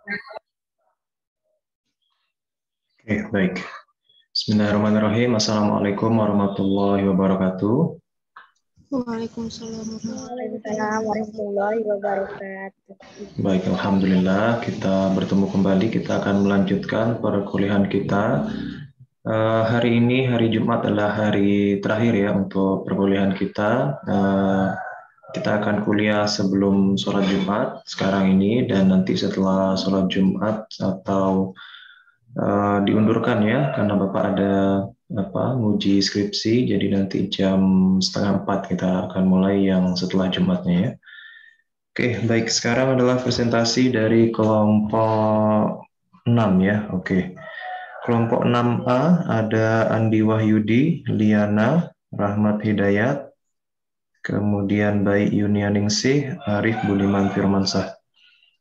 Oke, baik. Bismillahirrahmanirrahim. Assalamualaikum warahmatullahi wabarakatuh. Waalaikumsalam Waalaikumsalam warahmatullahi wabarakatuh. Baik, alhamdulillah kita bertemu kembali. Kita akan melanjutkan perkuliahan kita. Hari ini, hari Jumat adalah hari terakhir ya untuk perkuliahan kita. Kita akan kuliah sebelum sholat Jumat sekarang ini dan nanti setelah sholat Jumat atau diundurkan ya karena Bapak ada nguji skripsi, jadi nanti jam 3:30 kita akan mulai yang setelah Jumatnya ya. Oke, baik, sekarang adalah presentasi dari kelompok 6 ya. Oke. Kelompok 6A ada Andi Wahyudi, Liana, Rahmat Hidayat, kemudian Baik Yunianingsih, Arif Budiman Firmansyah.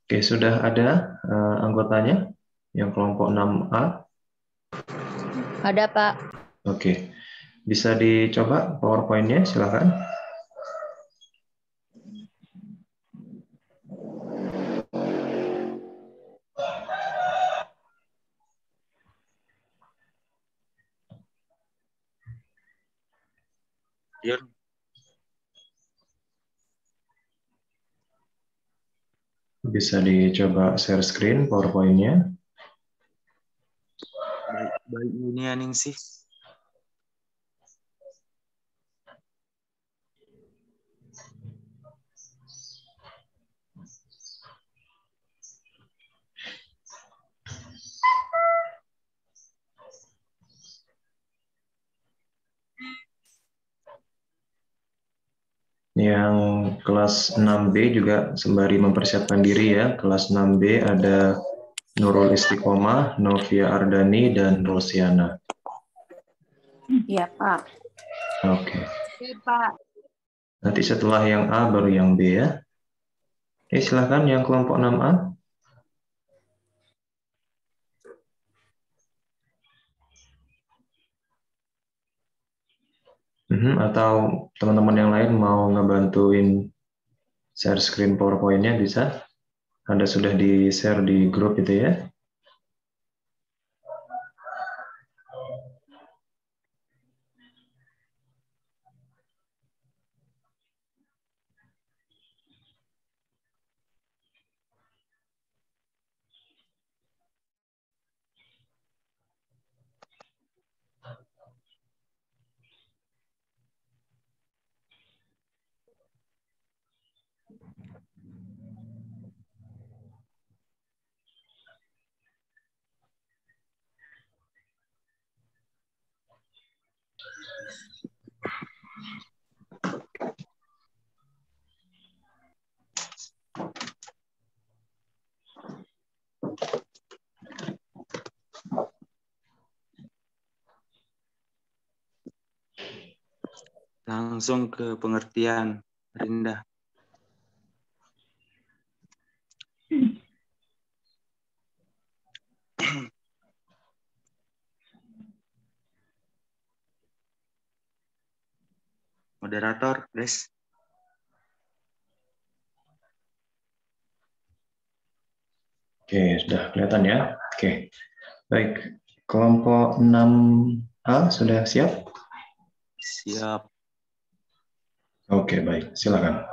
Oke, sudah ada anggotanya yang kelompok 6A? Ada, Pak. Oke, bisa dicoba PowerPoint-nya, silakan. Ya, Bisa dicoba share screen PowerPoint-nya. baik ini Ningsih. Yang kelas 6B juga sembari mempersiapkan diri ya. Kelas 6B ada Nurul Istiqomah, Novia Ardani, dan Rosiana. Iya, Pak. Oke. Iya, Pak. Nanti setelah yang A baru yang B ya. Oke, silakan yang kelompok 6A. Atau teman-teman yang lain mau ngebantuin share screen PowerPoint-nya bisa? Anda sudah di-share di grup itu ya? Langsung ke pengertian, Rinda. Moderator, guys. Oke, sudah kelihatan ya. Oke, baik. Kelompok 6A sudah siap? Siap. Oke, baik. Silakan.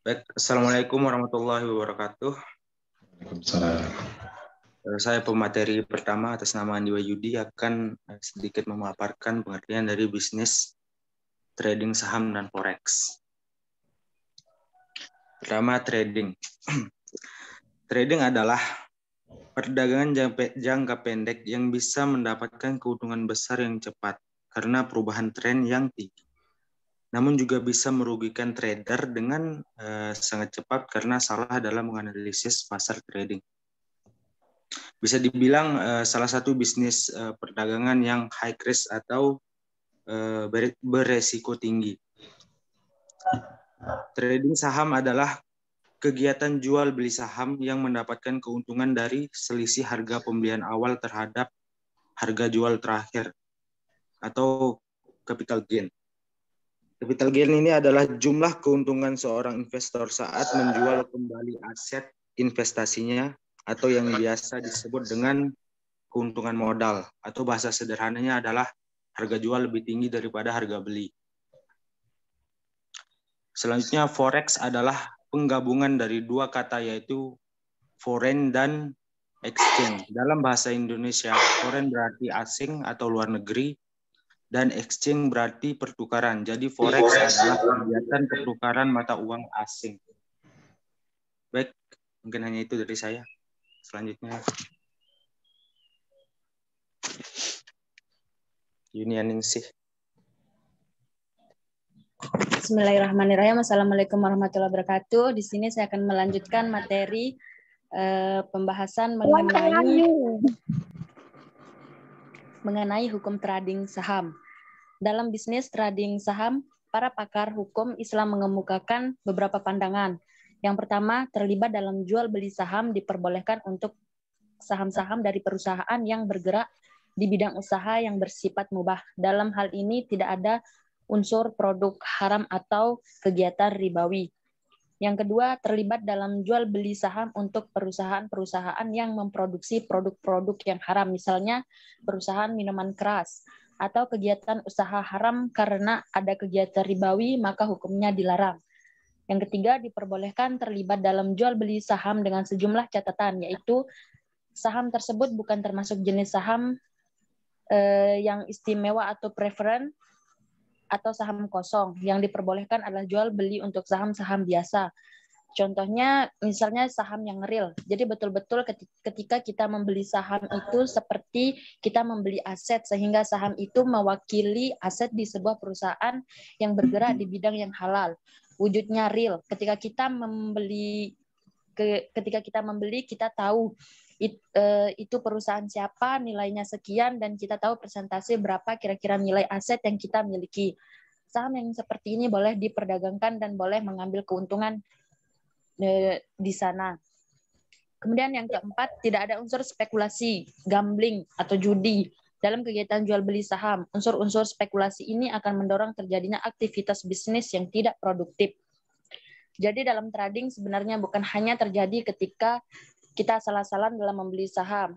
Baik, Assalamualaikum warahmatullahi wabarakatuh. Waalaikumsalam. Saya pemateri pertama atas nama Andi Wahyudi akan sedikit memaparkan pengertian dari bisnis trading saham dan forex. Pertama, trading. Trading adalah perdagangan jangka pendek yang bisa mendapatkan keuntungan besar yang cepat karena perubahan tren yang tinggi. Namun juga bisa merugikan trader dengan sangat cepat karena salah dalam menganalisis pasar trading. Bisa dibilang salah satu bisnis perdagangan yang high risk atau beresiko tinggi. Trading saham adalah kegiatan jual beli saham yang mendapatkan keuntungan dari selisih harga pembelian awal terhadap harga jual terakhir atau capital gain. Capital gain ini adalah jumlah keuntungan seorang investor saat menjual kembali aset investasinya atau yang biasa disebut dengan keuntungan modal, atau bahasa sederhananya adalah harga jual lebih tinggi daripada harga beli. Selanjutnya, forex adalah penggabungan dari dua kata, yaitu foreign dan exchange. Dalam bahasa Indonesia, foreign berarti asing atau luar negeri, dan exchange berarti pertukaran. Jadi forex adalah kegiatan pertukaran mata uang asing. Baik, mungkin hanya itu dari saya. Selanjutnya, Yunianingsih. Bismillahirrahmanirrahim. Assalamualaikum warahmatullahi wabarakatuh. Di sini saya akan melanjutkan materi pembahasan mengenai hukum trading saham. Dalam bisnis trading saham, para pakar hukum Islam mengemukakan beberapa pandangan. Yang pertama, terlibat dalam jual beli saham diperbolehkan untuk saham-saham dari perusahaan yang bergerak di bidang usaha yang bersifat mubah. Dalam hal ini tidak ada unsur produk haram atau kegiatan ribawi. Yang kedua, terlibat dalam jual beli saham untuk perusahaan-perusahaan yang memproduksi produk-produk yang haram, misalnya perusahaan minuman keras, atau kegiatan usaha haram karena ada kegiatan ribawi, maka hukumnya dilarang. Yang ketiga, diperbolehkan terlibat dalam jual beli saham dengan sejumlah catatan, yaitu saham tersebut bukan termasuk jenis saham yang istimewa atau preferen, atau saham kosong. Yang diperbolehkan adalah jual beli untuk saham-saham biasa. Contohnya misalnya saham yang real. Jadi betul-betul ketika kita membeli saham itu seperti kita membeli aset, sehingga saham itu mewakili aset di sebuah perusahaan yang bergerak di bidang yang halal. Wujudnya real. Ketika kita membeli, kita tahu itu perusahaan siapa, nilainya sekian, dan kita tahu persentase berapa kira-kira nilai aset yang kita miliki. Saham yang seperti ini boleh diperdagangkan dan boleh mengambil keuntungan di sana. Kemudian yang keempat, tidak ada unsur spekulasi, gambling, atau judi dalam kegiatan jual beli saham. Unsur-unsur spekulasi ini akan mendorong terjadinya aktivitas bisnis yang tidak produktif. Jadi dalam trading sebenarnya bukan hanya terjadi ketika kita salah-salah dalam membeli saham.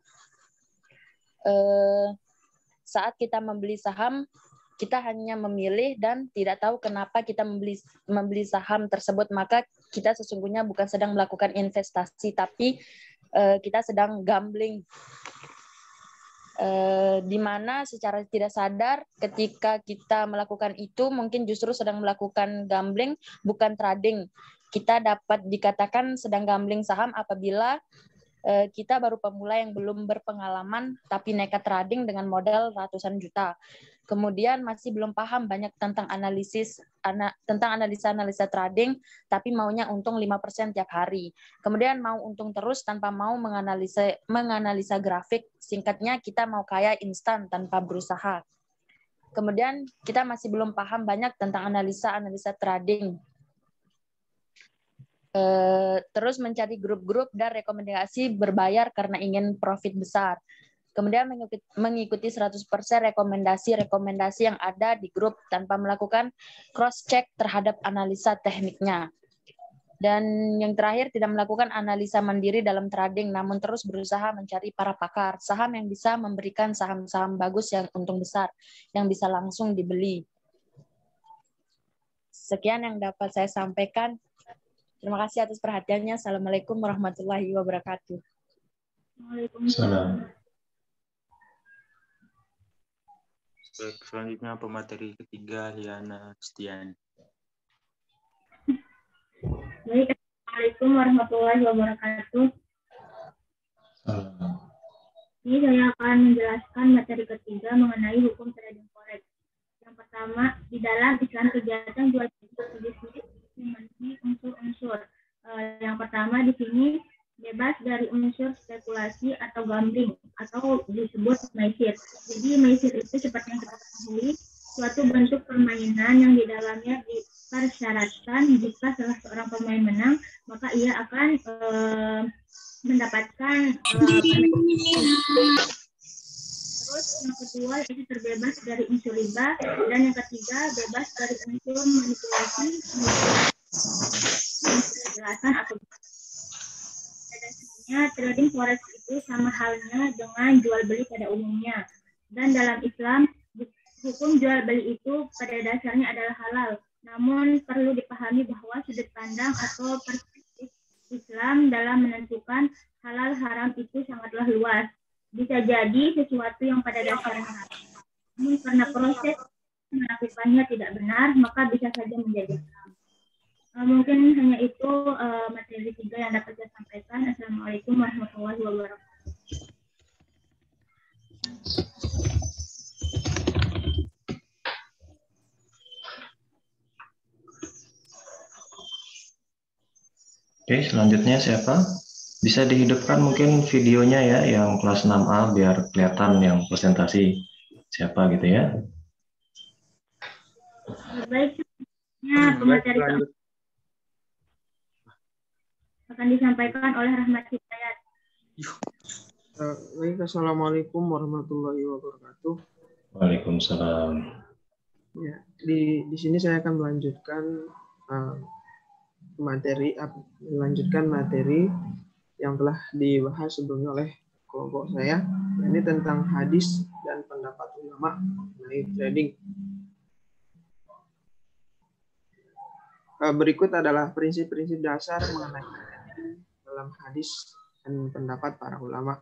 Saat kita membeli saham, kita hanya memilih dan tidak tahu kenapa kita membeli saham tersebut, maka kita sesungguhnya bukan sedang melakukan investasi, tapi kita sedang gambling. Di mana secara tidak sadar ketika kita melakukan itu mungkin justru sedang melakukan gambling, bukan trading. Kita dapat dikatakan sedang gambling saham apabila kita baru pemula yang belum berpengalaman tapi nekat trading dengan modal ratusan juta. Kemudian masih belum paham banyak tentang analisa trading, tapi maunya untung 5% tiap hari. Kemudian mau untung terus tanpa mau menganalisa grafik. Singkatnya, kita mau kaya instan tanpa berusaha. Kemudian kita masih belum paham banyak tentang analisa trading. Terus mencari grup-grup dan rekomendasi berbayar karena ingin profit besar. Kemudian mengikuti 100% rekomendasi yang ada di grup tanpa melakukan cross-check terhadap analisa tekniknya. Dan yang terakhir, tidak melakukan analisa mandiri dalam trading, namun terus berusaha mencari para pakar saham yang bisa memberikan saham-saham bagus yang untung besar, yang bisa langsung dibeli. Sekian yang dapat saya sampaikan. Terima kasih atas perhatiannya. Assalamualaikum warahmatullahi wabarakatuh. Waalaikumsalam. Selanjutnya pemateri ketiga, Liana Stian. Baik, Assalamualaikum warahmatullahi wabarakatuh. Ini saya akan menjelaskan materi ketiga mengenai hukum trading forex. Yang pertama, di dalam Islam kegiatan jual beli bisnis memiliki unsur-unsur. Yang pertama di sini bebas dari unsur spekulasi atau gambling atau disebut maisir. Jadi maisir itu seperti yang kita ketahui suatu bentuk permainan yang di dalamnya dipersyaratkan jika salah seorang pemain menang maka ia akan mendapatkan Terus yang kedua itu terbebas dari unsur riba, dan yang ketiga bebas dari unsur manipulasi, kejelasan atau dasarnya trading forex itu sama halnya dengan jual beli pada umumnya. Dan dalam Islam hukum jual beli itu pada dasarnya adalah halal. Namun perlu dipahami bahwa sudut pandang atau perspektif Islam dalam menentukan halal haram itu sangatlah luas. Bisa jadi sesuatu yang pada dasarnya halal, namun karena proses melakukannya tidak benar, maka bisa saja menjadi haram. Mungkin hanya itu materi 3 yang dapat saya sampaikan. Assalamualaikum warahmatullahi wabarakatuh. Oke, selanjutnya siapa? Bisa dihidupkan mungkin videonya ya, yang kelas 6A biar kelihatan yang presentasi siapa gitu ya. Baik, pemateri akan disampaikan oleh Rahmat Hidayat. Baik, assalamualaikum warahmatullahi wabarakatuh. Waalaikumsalam. Ya, di sini saya akan melanjutkan materi yang telah dibahas sebelumnya oleh kelompok saya. Ini tentang hadis dan pendapat ulama mengenai trading. Berikut adalah prinsip-prinsip dasar mengenai trading dalam hadis dan pendapat para ulama.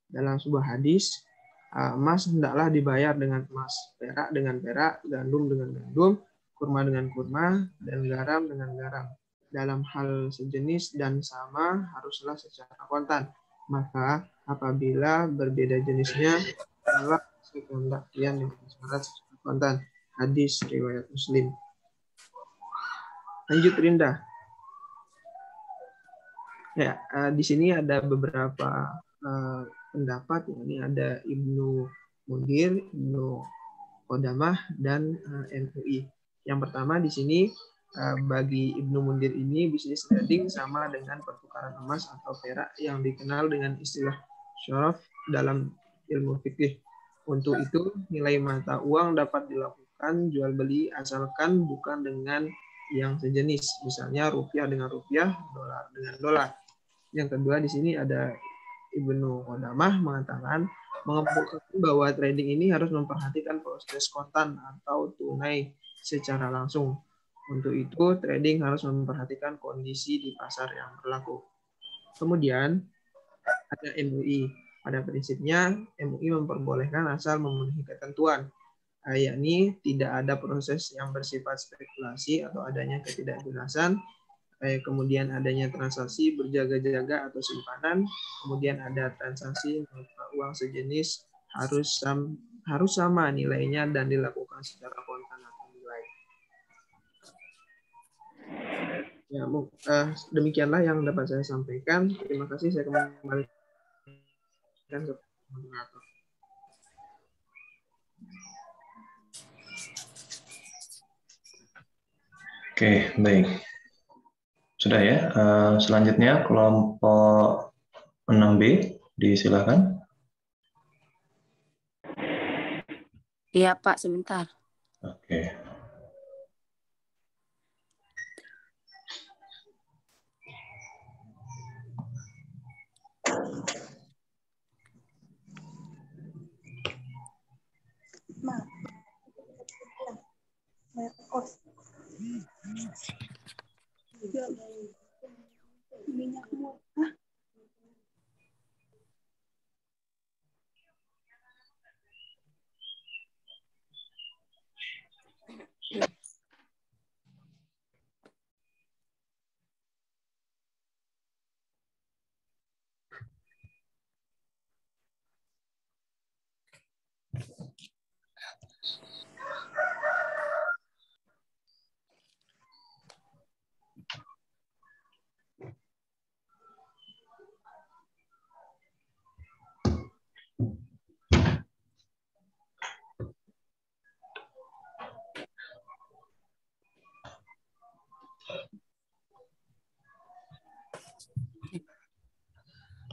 Dalam sebuah hadis, emas hendaklah dibayar dengan emas, perak dengan perak, gandum dengan gandum, kurma dengan kurma, dan garam dengan garam. Dalam hal sejenis dan sama haruslah secara kontan. Maka apabila berbeda jenisnya, adalah sekendakian dengan syarat secara kontan. Hadis riwayat Muslim. Lanjut Rinda. Ya, di sini ada beberapa pendapat. Ini ada Ibnu Mundir, Ibnu Qodamah, dan MUI. Yang pertama di sini bagi Ibnu Mundir ini bisnis trading sama dengan pertukaran emas atau perak yang dikenal dengan istilah syaraf dalam ilmu fikih. Untuk itu nilai mata uang dapat dilakukan jual beli asalkan bukan dengan yang sejenis, misalnya rupiah dengan rupiah, dolar dengan dolar. Yang kedua di sini ada Ibnu Qodamah mengatakan mengemukakan bahwa trading ini harus memperhatikan proses kontan atau tunai secara langsung. Untuk itu trading harus memperhatikan kondisi di pasar yang berlaku. Kemudian ada MUI. Pada prinsipnya MUI memperbolehkan asal memenuhi ketentuan, yakni tidak ada proses yang bersifat spekulasi atau adanya ketidakjelasan, kemudian adanya transaksi berjaga-jaga atau simpanan, kemudian ada transaksi uang sejenis harus sama nilainya dan dilakukan secara kontan atau nilai. Ya, demikianlah yang dapat saya sampaikan. Terima kasih. Saya kembalikan ke moderator. Oke, baik. Sudah ya. Selanjutnya kelompok 6B, disilakan. Iya, Pak, sebentar. Oke.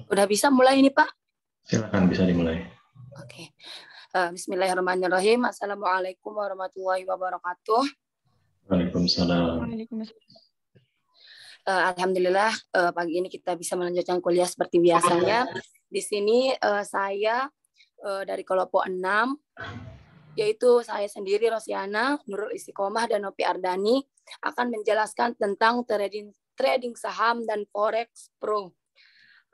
Udah bisa mulai ini, Pak? Silakan, bisa dimulai. Oke. Bismillahirrahmanirrahim. Assalamualaikum warahmatullahi wabarakatuh. Waalaikumsalam. Alhamdulillah pagi ini kita bisa melanjutkan kuliah seperti biasanya. Di sini saya dari kelompok 6, yaitu saya sendiri Rosiana, Nurul Istiqomah, dan Nopi Ardani akan menjelaskan tentang trading saham dan Forex Pro.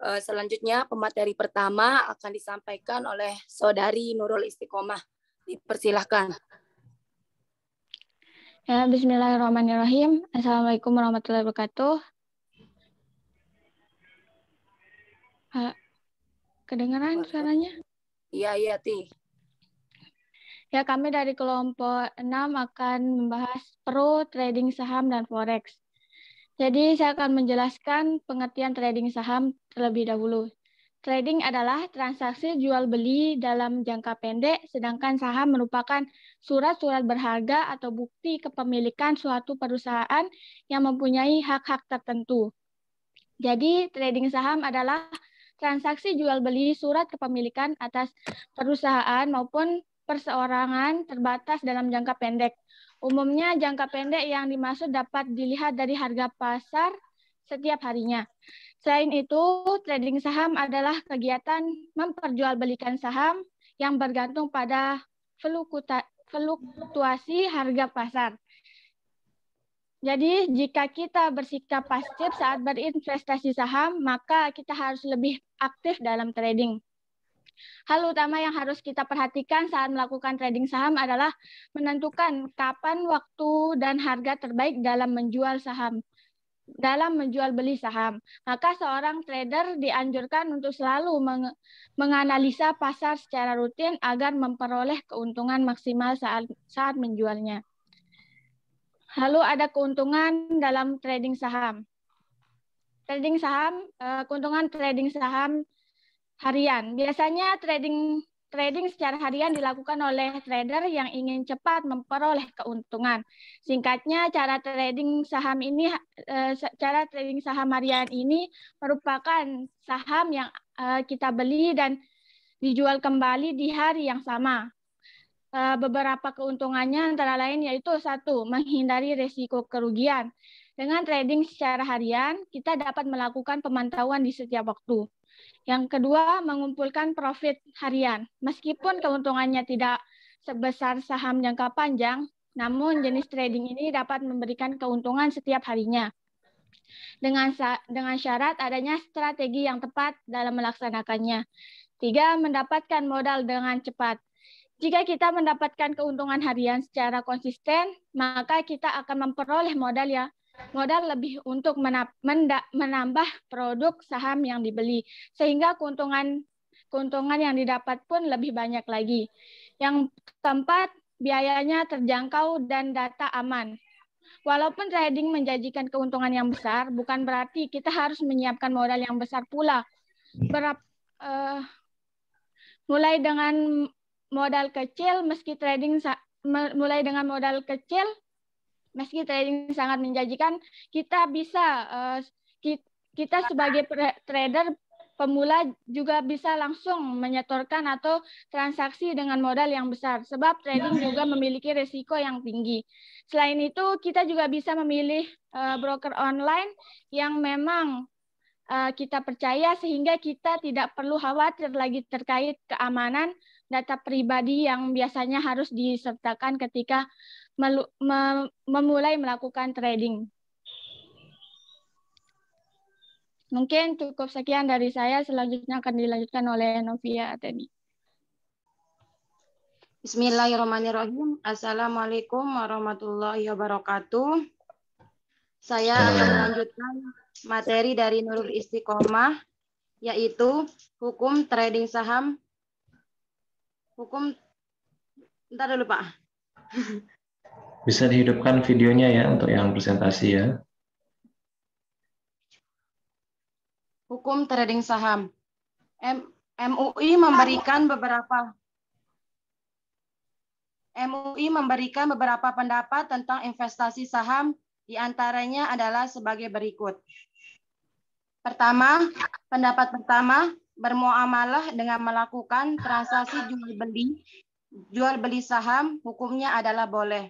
Selanjutnya pemateri pertama akan disampaikan oleh Saudari Nurul Istiqomah. Dipersilahkan. Ya, bismillahirrahmanirrahim. Assalamualaikum warahmatullahi wabarakatuh. Kedengaran suaranya? Iya, Ti. Ya, kami dari kelompok 6 akan membahas pro trading saham dan forex. Jadi saya akan menjelaskan pengertian trading saham terlebih dahulu. Trading adalah transaksi jual beli dalam jangka pendek, sedangkan saham merupakan surat-surat berharga atau bukti kepemilikan suatu perusahaan yang mempunyai hak-hak tertentu. Jadi trading saham adalah transaksi jual beli surat kepemilikan atas perusahaan maupun perseorangan terbatas dalam jangka pendek. Umumnya jangka pendek yang dimaksud dapat dilihat dari harga pasar setiap harinya. Selain itu, trading saham adalah kegiatan memperjualbelikan saham yang bergantung pada fluktuasi harga pasar. Jadi, jika kita bersikap pasif saat berinvestasi saham, maka kita harus lebih aktif dalam trading. Hal utama yang harus kita perhatikan saat melakukan trading saham adalah menentukan kapan, waktu, dan harga terbaik dalam menjual beli saham. Maka seorang trader dianjurkan untuk selalu menganalisa pasar secara rutin agar memperoleh keuntungan maksimal saat menjualnya. Lalu ada keuntungan dalam trading saham. Keuntungan trading saham harian. Biasanya trading secara harian dilakukan oleh trader yang ingin cepat memperoleh keuntungan. Singkatnya, cara trading saham harian ini merupakan saham yang kita beli dan dijual kembali di hari yang sama. Beberapa keuntungannya antara lain yaitu 1, menghindari risiko kerugian. Dengan trading secara harian, kita dapat melakukan pemantauan di setiap waktu. Yang kedua, mengumpulkan profit harian. Meskipun keuntungannya tidak sebesar saham jangka panjang, namun jenis trading ini dapat memberikan keuntungan setiap harinya. Dengan syarat adanya strategi yang tepat dalam melaksanakannya. 3, mendapatkan modal dengan cepat. Jika kita mendapatkan keuntungan harian secara konsisten, maka kita akan memperoleh modal lebih untuk menambah produk saham yang dibeli, sehingga keuntungan yang didapat pun lebih banyak lagi. Yang keempat, biayanya terjangkau dan data aman. Walaupun trading menjanjikan keuntungan yang besar, bukan berarti kita harus menyiapkan modal yang besar pula. Mulai dengan modal kecil, meski trading sangat menjanjikan, kita sebagai trader pemula juga bisa langsung menyetorkan atau transaksi dengan modal yang besar, sebab trading juga memiliki risiko yang tinggi. Selain itu, kita juga bisa memilih broker online yang memang kita percaya, sehingga kita tidak perlu khawatir lagi terkait keamanan data pribadi yang biasanya harus disertakan ketika memulai melakukan trading. Mungkin cukup sekian dari saya. Selanjutnya akan dilanjutkan oleh Novia Ateni. Bismillahirrahmanirrahim. Assalamualaikum warahmatullahi wabarakatuh. Saya akan melanjutkan materi dari Nurul Istiqomah, yaitu hukum trading saham. Bentar dulu, Pak. Bisa dihidupkan videonya ya untuk yang presentasi ya. Hukum trading saham. MUI memberikan beberapa pendapat tentang investasi saham, di antaranya adalah sebagai berikut. Pendapat pertama, bermuamalah dengan melakukan transaksi jual beli jual beli saham hukumnya adalah boleh.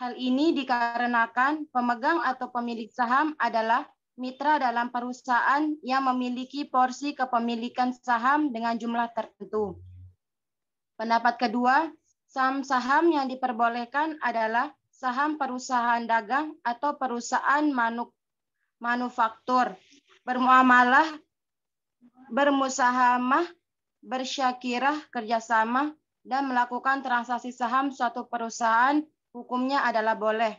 Hal ini dikarenakan pemegang atau pemilik saham adalah mitra dalam perusahaan yang memiliki porsi kepemilikan saham dengan jumlah tertentu. Pendapat kedua, saham-saham yang diperbolehkan adalah saham perusahaan dagang atau perusahaan manufaktur, bermuamalah, bermusahamah, bersyakirah, kerjasama, dan melakukan transaksi saham suatu perusahaan hukumnya adalah boleh.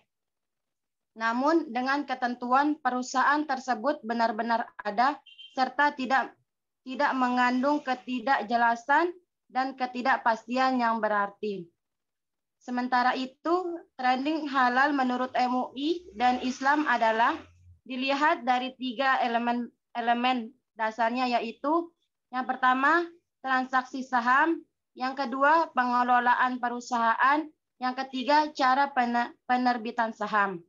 Namun dengan ketentuan perusahaan tersebut benar-benar ada serta tidak mengandung ketidakjelasan dan ketidakpastian yang berarti. Sementara itu, trading halal menurut MUI dan Islam adalah dilihat dari 3 elemen dasarnya, yaitu yang pertama, transaksi saham, yang kedua, pengelolaan perusahaan, yang ketiga, cara penerbitan saham.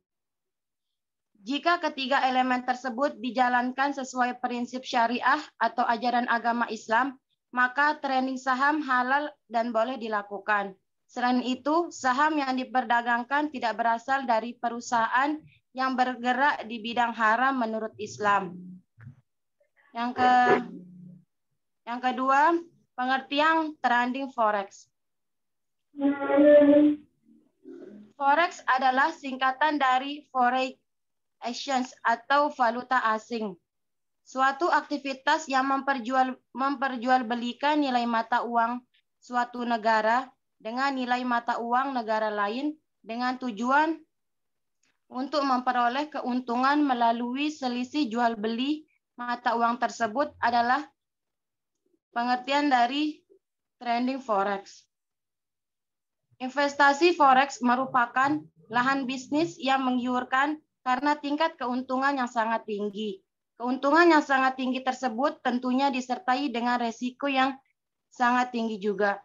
Jika ketiga elemen tersebut dijalankan sesuai prinsip syariah atau ajaran agama Islam, maka trading saham halal dan boleh dilakukan. Selain itu, saham yang diperdagangkan tidak berasal dari perusahaan yang bergerak di bidang haram menurut Islam. Yang kedua, pengertian trading forex. Forex adalah singkatan dari foreign exchange atau valuta asing. Suatu aktivitas yang memperjualbelikan nilai mata uang suatu negara dengan nilai mata uang negara lain dengan tujuan untuk memperoleh keuntungan melalui selisih jual beli mata uang tersebut adalah pengertian dari trading forex. Investasi forex merupakan lahan bisnis yang menggiurkan karena tingkat keuntungan yang sangat tinggi. Keuntungan yang sangat tinggi tersebut tentunya disertai dengan resiko yang sangat tinggi juga.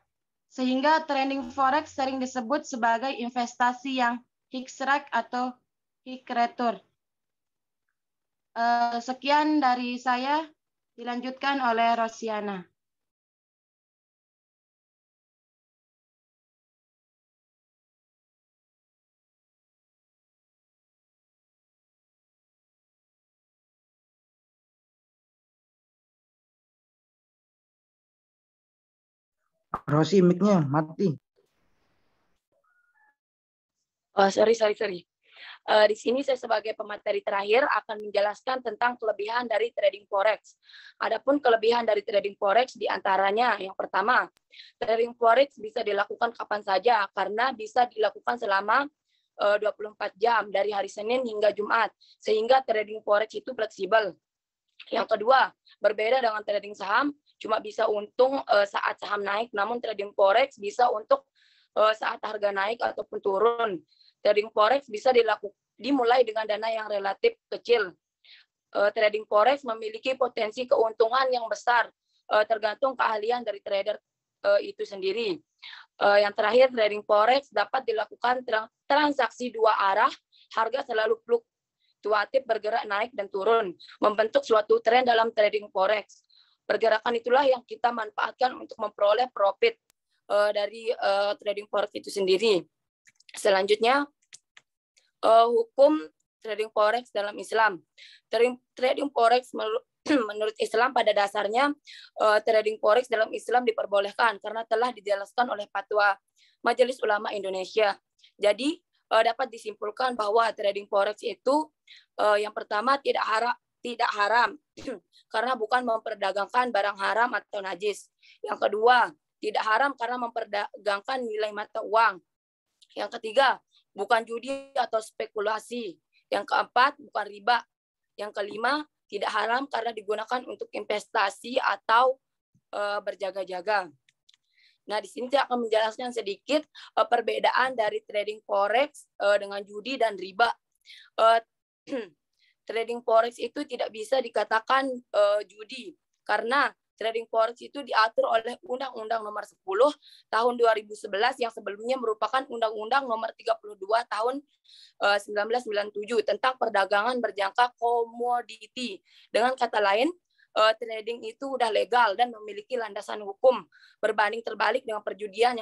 Sehingga trading forex sering disebut sebagai investasi yang high-risk atau high-return. Sekian dari saya, dilanjutkan oleh Rosiana. Rosi, mic-nya mati. Oh, sorry. Di sini saya sebagai pemateri terakhir akan menjelaskan tentang kelebihan dari trading forex. Adapun kelebihan dari trading forex diantaranya yang pertama, trading forex bisa dilakukan kapan saja karena bisa dilakukan selama 24 jam dari hari Senin hingga Jumat, sehingga trading forex itu fleksibel. Yang kedua, berbeda dengan trading saham, cuma bisa untung saat saham naik, namun trading forex bisa untuk saat harga naik ataupun turun. Trading forex bisa dimulai dengan dana yang relatif kecil. Trading forex memiliki potensi keuntungan yang besar, tergantung keahlian dari trader itu sendiri. Yang terakhir, trading forex dapat dilakukan transaksi dua arah, harga selalu fluktuatif bergerak naik dan turun, membentuk suatu tren dalam trading forex. Pergerakan itulah yang kita manfaatkan untuk memperoleh profit dari trading forex itu sendiri. Selanjutnya, hukum trading forex dalam Islam. Trading forex menurut Islam pada dasarnya trading forex dalam Islam diperbolehkan karena telah dijelaskan oleh Fatwa Majelis Ulama Indonesia. Jadi dapat disimpulkan bahwa trading forex itu yang pertama tidak haram karena bukan memperdagangkan barang haram atau najis. Yang kedua, tidak haram karena memperdagangkan nilai mata uang. Yang ketiga, bukan judi atau spekulasi. Yang keempat, bukan riba. Yang kelima, tidak haram karena digunakan untuk investasi atau berjaga-jaga. Nah, di sini saya akan menjelaskan sedikit perbedaan dari trading forex dengan judi dan riba. Trading forex itu tidak bisa dikatakan judi karena trading forex itu diatur oleh Undang-Undang Nomor 10 Tahun 2011 yang sebelumnya merupakan Undang-Undang Nomor 32 Tahun 1997 tentang perdagangan berjangka komoditi. Dengan kata lain, trading itu udah legal dan memiliki landasan hukum berbanding terbalik dengan perjudian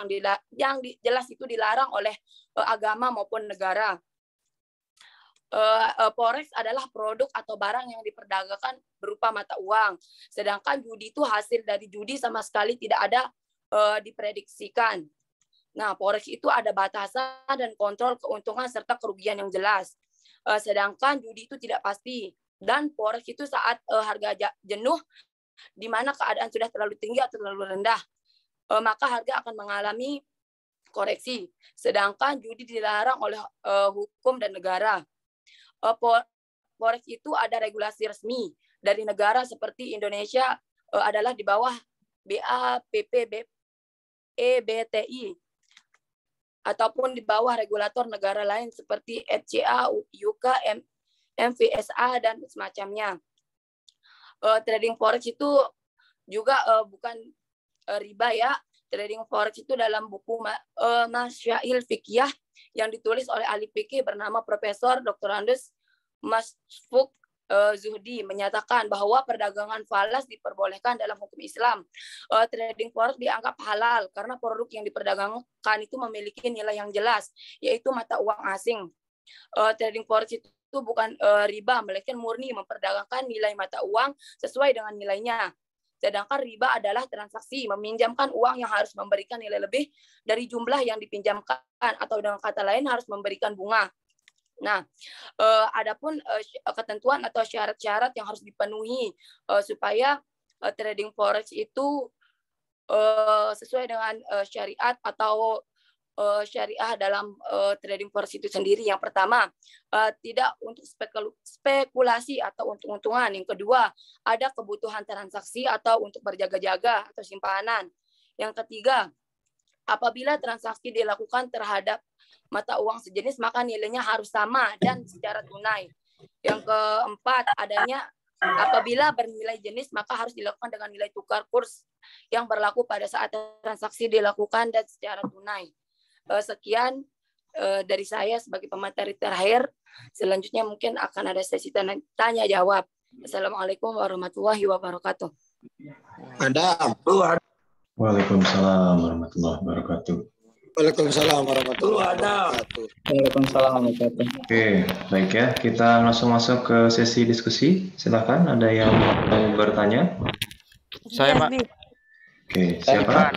yang jelas itu dilarang oleh agama maupun negara. Forex adalah produk atau barang yang diperdagangkan berupa mata uang, sedangkan judi itu hasil dari judi sama sekali tidak ada diprediksikan. Nah, forex itu ada batasan dan kontrol keuntungan serta kerugian yang jelas. Sedangkan judi itu tidak pasti. Dan forex itu saat harga jenuh, di mana keadaan sudah terlalu tinggi atau terlalu rendah, maka harga akan mengalami koreksi. Sedangkan judi dilarang oleh hukum dan negara. Forex itu ada regulasi resmi dari negara seperti Indonesia adalah di bawah BAPPBTI ataupun di bawah regulator negara lain seperti FCA, UK, MVSA dan semacamnya. Trading forex itu juga bukan riba ya. Trading forex itu dalam buku Masyail Fiqhiyah yang ditulis oleh ahli fikih bernama Profesor Dr. Andes Masfuk Zuhdi menyatakan bahwa perdagangan falas diperbolehkan dalam hukum Islam. Trading forex dianggap halal karena produk yang diperdagangkan itu memiliki nilai yang jelas, yaitu mata uang asing. Trading forex itu bukan riba, melainkan murni memperdagangkan nilai mata uang sesuai dengan nilainya. Sedangkan riba adalah transaksi meminjamkan uang yang harus memberikan nilai lebih dari jumlah yang dipinjamkan, atau dengan kata lain harus memberikan bunga. Nah, adapun ketentuan atau syarat-syarat yang harus dipenuhi supaya trading forex itu sesuai dengan syariat atau syariah dalam trading forex itu sendiri. Yang pertama, tidak untuk spekulasi atau untung-untungan. Yang kedua, ada kebutuhan transaksi atau untuk berjaga-jaga atau simpanan. Yang ketiga, apabila transaksi dilakukan terhadap mata uang sejenis, maka nilainya harus sama dan secara tunai. Yang keempat, apabila bernilai jenis, maka harus dilakukan dengan nilai tukar kurs yang berlaku pada saat transaksi dilakukan dan secara tunai. Sekian dari saya sebagai pemateri terakhir. Selanjutnya mungkin akan ada sesi tanya jawab. Assalamualaikum warahmatullahi wabarakatuh. Waalaikumsalam warahmatullahi wabarakatuh. Waalaikumsalam warahmatullahi wabarakatuh. Waalaikumsalam warahmatullahi wabarakatuh. Oke, baik ya. Kita langsung masuk ke sesi diskusi. Silakan, ada yang mau bertanya? Saya, Pak. Oke, siapa?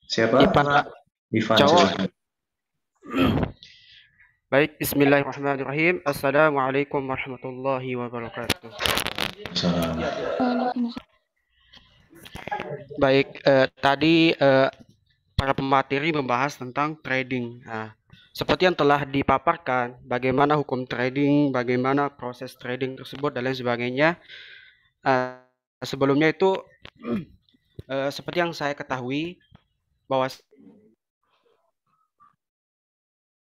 Siapa? Ivan. Silakan. Baik, bismillahirrahmanirrahim. Assalamualaikum warahmatullahi wabarakatuh. Assalamualaikum. Baik, tadi para pemateri membahas tentang trading. Nah, seperti yang telah dipaparkan, bagaimana hukum trading, bagaimana proses trading tersebut, dan lain sebagainya. Sebelumnya itu, seperti yang saya ketahui, bahwa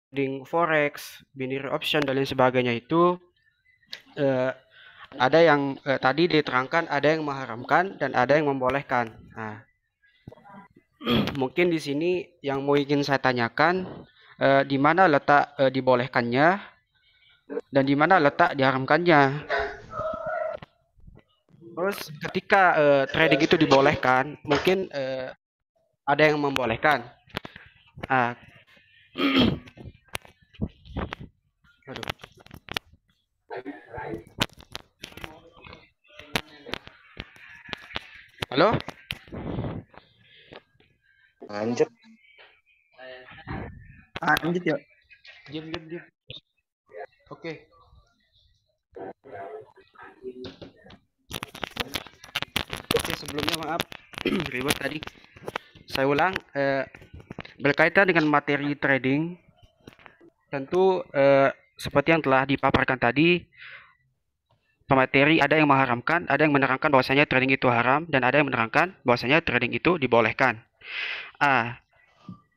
trading forex, binary option, dan lain sebagainya itu ada yang tadi diterangkan, ada yang mengharamkan dan ada yang membolehkan. Nah, mungkin di sini yang mau ingin saya tanyakan, di mana letak dibolehkannya dan di mana letak diharamkannya. Terus ketika trading itu dibolehkan, mungkin ada yang membolehkan. Aduh. Halo? Lanjut ya. Diam. Oke. Sebelumnya maaf ribet tadi. Saya ulang, berkaitan dengan materi trading, tentu seperti yang telah dipaparkan tadi, pemateri ada yang mengharamkan, ada yang menerangkan bahwasanya trading itu haram, dan ada yang menerangkan bahwasanya trading itu dibolehkan.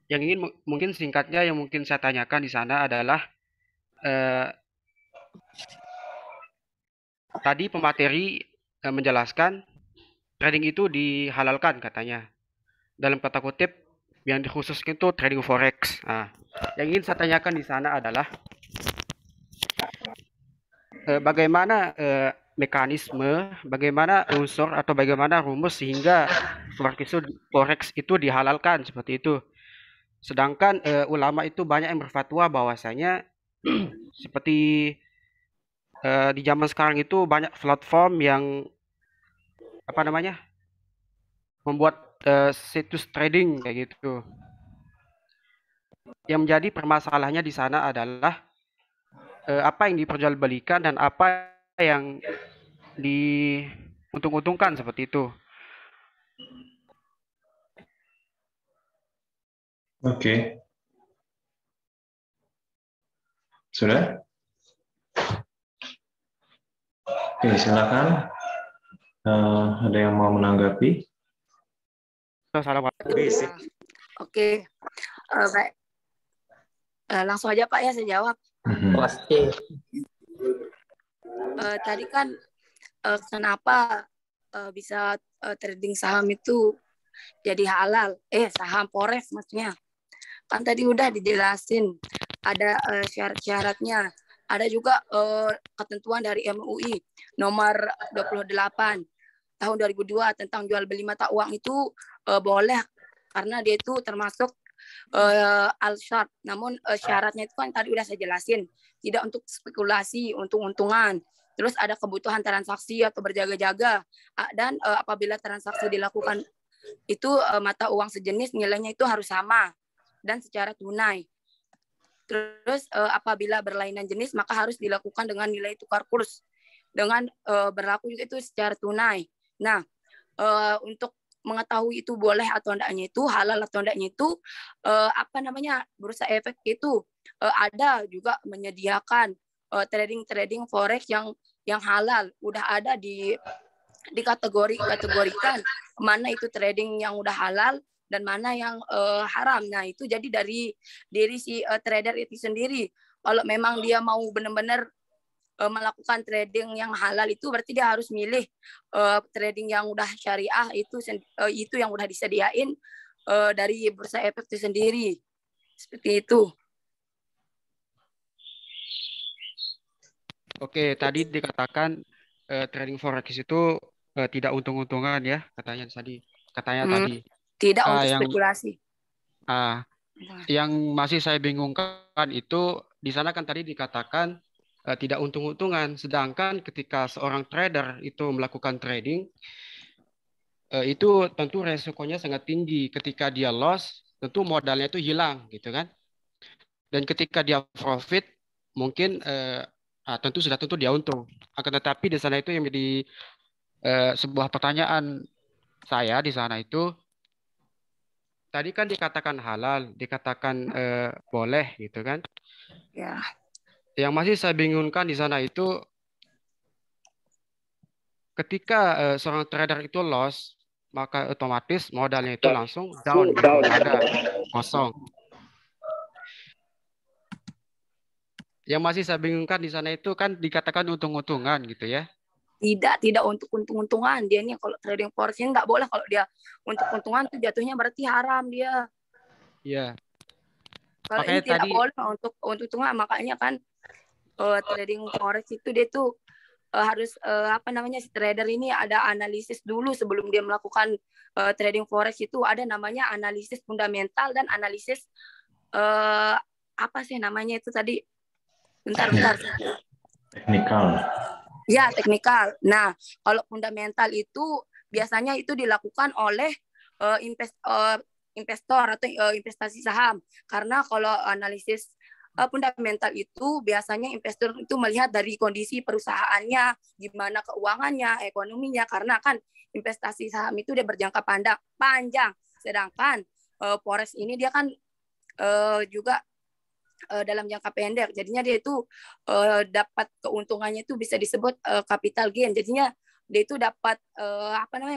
Yang ingin mungkin singkatnya yang mungkin saya tanyakan di sana adalah tadi pemateri menjelaskan trading itu dihalalkan katanya. Dalam kata kutip yang dikhususkan itu trading forex. Yang ingin saya tanyakan di sana adalah bagaimana mekanisme bagaimana unsur atau bagaimana rumus sehingga forex itu dihalalkan seperti itu. Sedangkan ulama itu banyak yang berfatwa bahwasanya seperti di zaman sekarang itu banyak platform yang membuat situs trading kayak gitu. Yang menjadi permasalahannya di sana adalah apa yang diperjualbelikan dan apa yang diuntung-untungkan seperti itu. Oke. Sudah? Oke, silakan. Ada yang mau menanggapi? Oke, baik. Langsung aja Pak ya saya jawab. Pasti. Tadi kan kenapa bisa trading saham itu jadi halal? Saham forex maksudnya. Kan tadi udah dijelasin ada syarat-syaratnya. Ada juga ketentuan dari MUI nomor 28 tahun 2002 tentang jual beli mata uang itu boleh karena dia itu termasuk al-syart. Namun syaratnya itu kan tadi udah saya jelasin, tidak untuk spekulasi, untung-untungan. Terus ada kebutuhan transaksi atau berjaga-jaga, dan apabila transaksi dilakukan itu mata uang sejenis nilainya itu harus sama dan secara tunai. Terus apabila berlainan jenis maka harus dilakukan dengan nilai tukar kurs dengan berlaku juga itu secara tunai. Nah, untuk mengetahui itu boleh atau enggaknya itu halal atau enggaknya itu bursa efek itu ada juga menyediakan trading forex yang halal, udah ada dikategorikan mana itu trading yang udah halal dan mana yang haram. Nah, itu jadi dari diri si trader itu sendiri. Kalau memang dia mau benar-benar melakukan trading yang halal itu berarti dia harus milih trading yang udah syariah itu yang udah disediain dari bursa efek itu sendiri. Seperti itu. Oke, tadi dikatakan trading forex itu tidak untung-untungan ya, katanya tadi. Tidak untuk spekulasi. Yang masih saya bingungkan itu di sana kan tadi dikatakan tidak untung-untungan, sedangkan ketika seorang trader itu melakukan trading itu tentu resikonya sangat tinggi. Ketika dia loss, tentu modalnya itu hilang, gitu kan? Dan ketika dia profit, mungkin tentu dia untung. Akan tetapi di sana itu yang menjadi sebuah pertanyaan saya di sana itu, tadi kan dikatakan halal, dikatakan boleh, gitu kan? Ya. Yang masih saya bingungkan di sana itu, ketika seorang trader itu loss, maka otomatis modalnya itu langsung down, ada kosong. Yang masih saya bingungkan di sana itu kan dikatakan untung-untungan gitu ya. Tidak untuk untung-untungan. Dia ini kalau trading forex ini nggak boleh. Kalau dia untuk untungan itu jatuhnya berarti haram dia. Iya. Kalau ini tidak boleh untuk untungan. Makanya kan trading forex itu dia tuh harus si trader ini ada analisis dulu sebelum dia melakukan trading forex itu ada namanya analisis fundamental dan analisis itu tadi? Bentar. Teknikal. Ya, teknikal. Nah, kalau fundamental itu biasanya itu dilakukan oleh investor atau investasi saham. Karena kalau analisis fundamental itu biasanya investor itu melihat dari kondisi perusahaannya, gimana keuangannya, ekonominya. Karena kan investasi saham itu dia berjangka panjang. Sedangkan forex ini dia kan juga dalam jangka pendek. Jadinya dia itu dapat keuntungannya itu bisa disebut capital gain. Jadinya dia itu dapat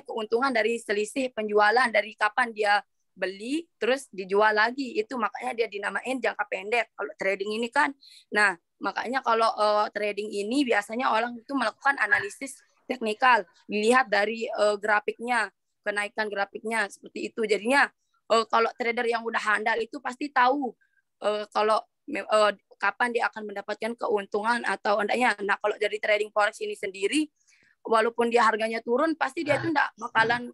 keuntungan dari selisih penjualan dari kapan dia beli terus dijual lagi. Itu makanya dia dinamain jangka pendek kalau trading ini kan. Nah, makanya kalau trading ini biasanya orang itu melakukan analisis teknikal, dilihat dari grafiknya, kenaikan grafiknya seperti itu. Jadinya kalau trader yang udah handal itu pasti tahu kalau kapan dia akan mendapatkan keuntungan atau enggaknya. Nah, kalau dari trading forex ini sendiri walaupun dia harganya turun, pasti dia itu enggak bakalan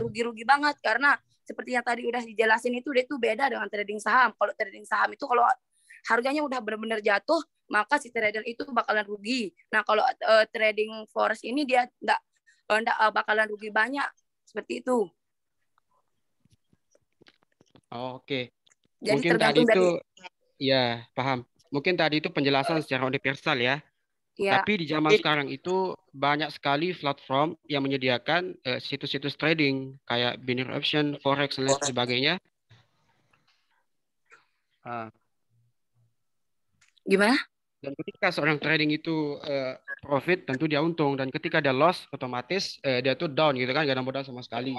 rugi-rugi banget, karena seperti yang tadi udah dijelasin itu, dia itu beda dengan trading saham. Kalau trading saham itu kalau harganya udah benar-benar jatuh, maka si trader itu bakalan rugi. Nah, kalau trading forex ini dia enggak bakalan rugi banyak, seperti itu. Oke. Jadi Mungkin tadi tergantung dari, itu, ya paham. Mungkin tadi itu penjelasan secara universal ya. ya, Tapi di zaman sekarang itu banyak sekali platform yang menyediakan situs-situs trading kayak binary option, forex, dan lain sebagainya. Gimana? Dan ketika seorang trading itu profit, tentu dia untung. Dan ketika dia loss, otomatis dia tuh down gitu kan, gak ada modal sama sekali.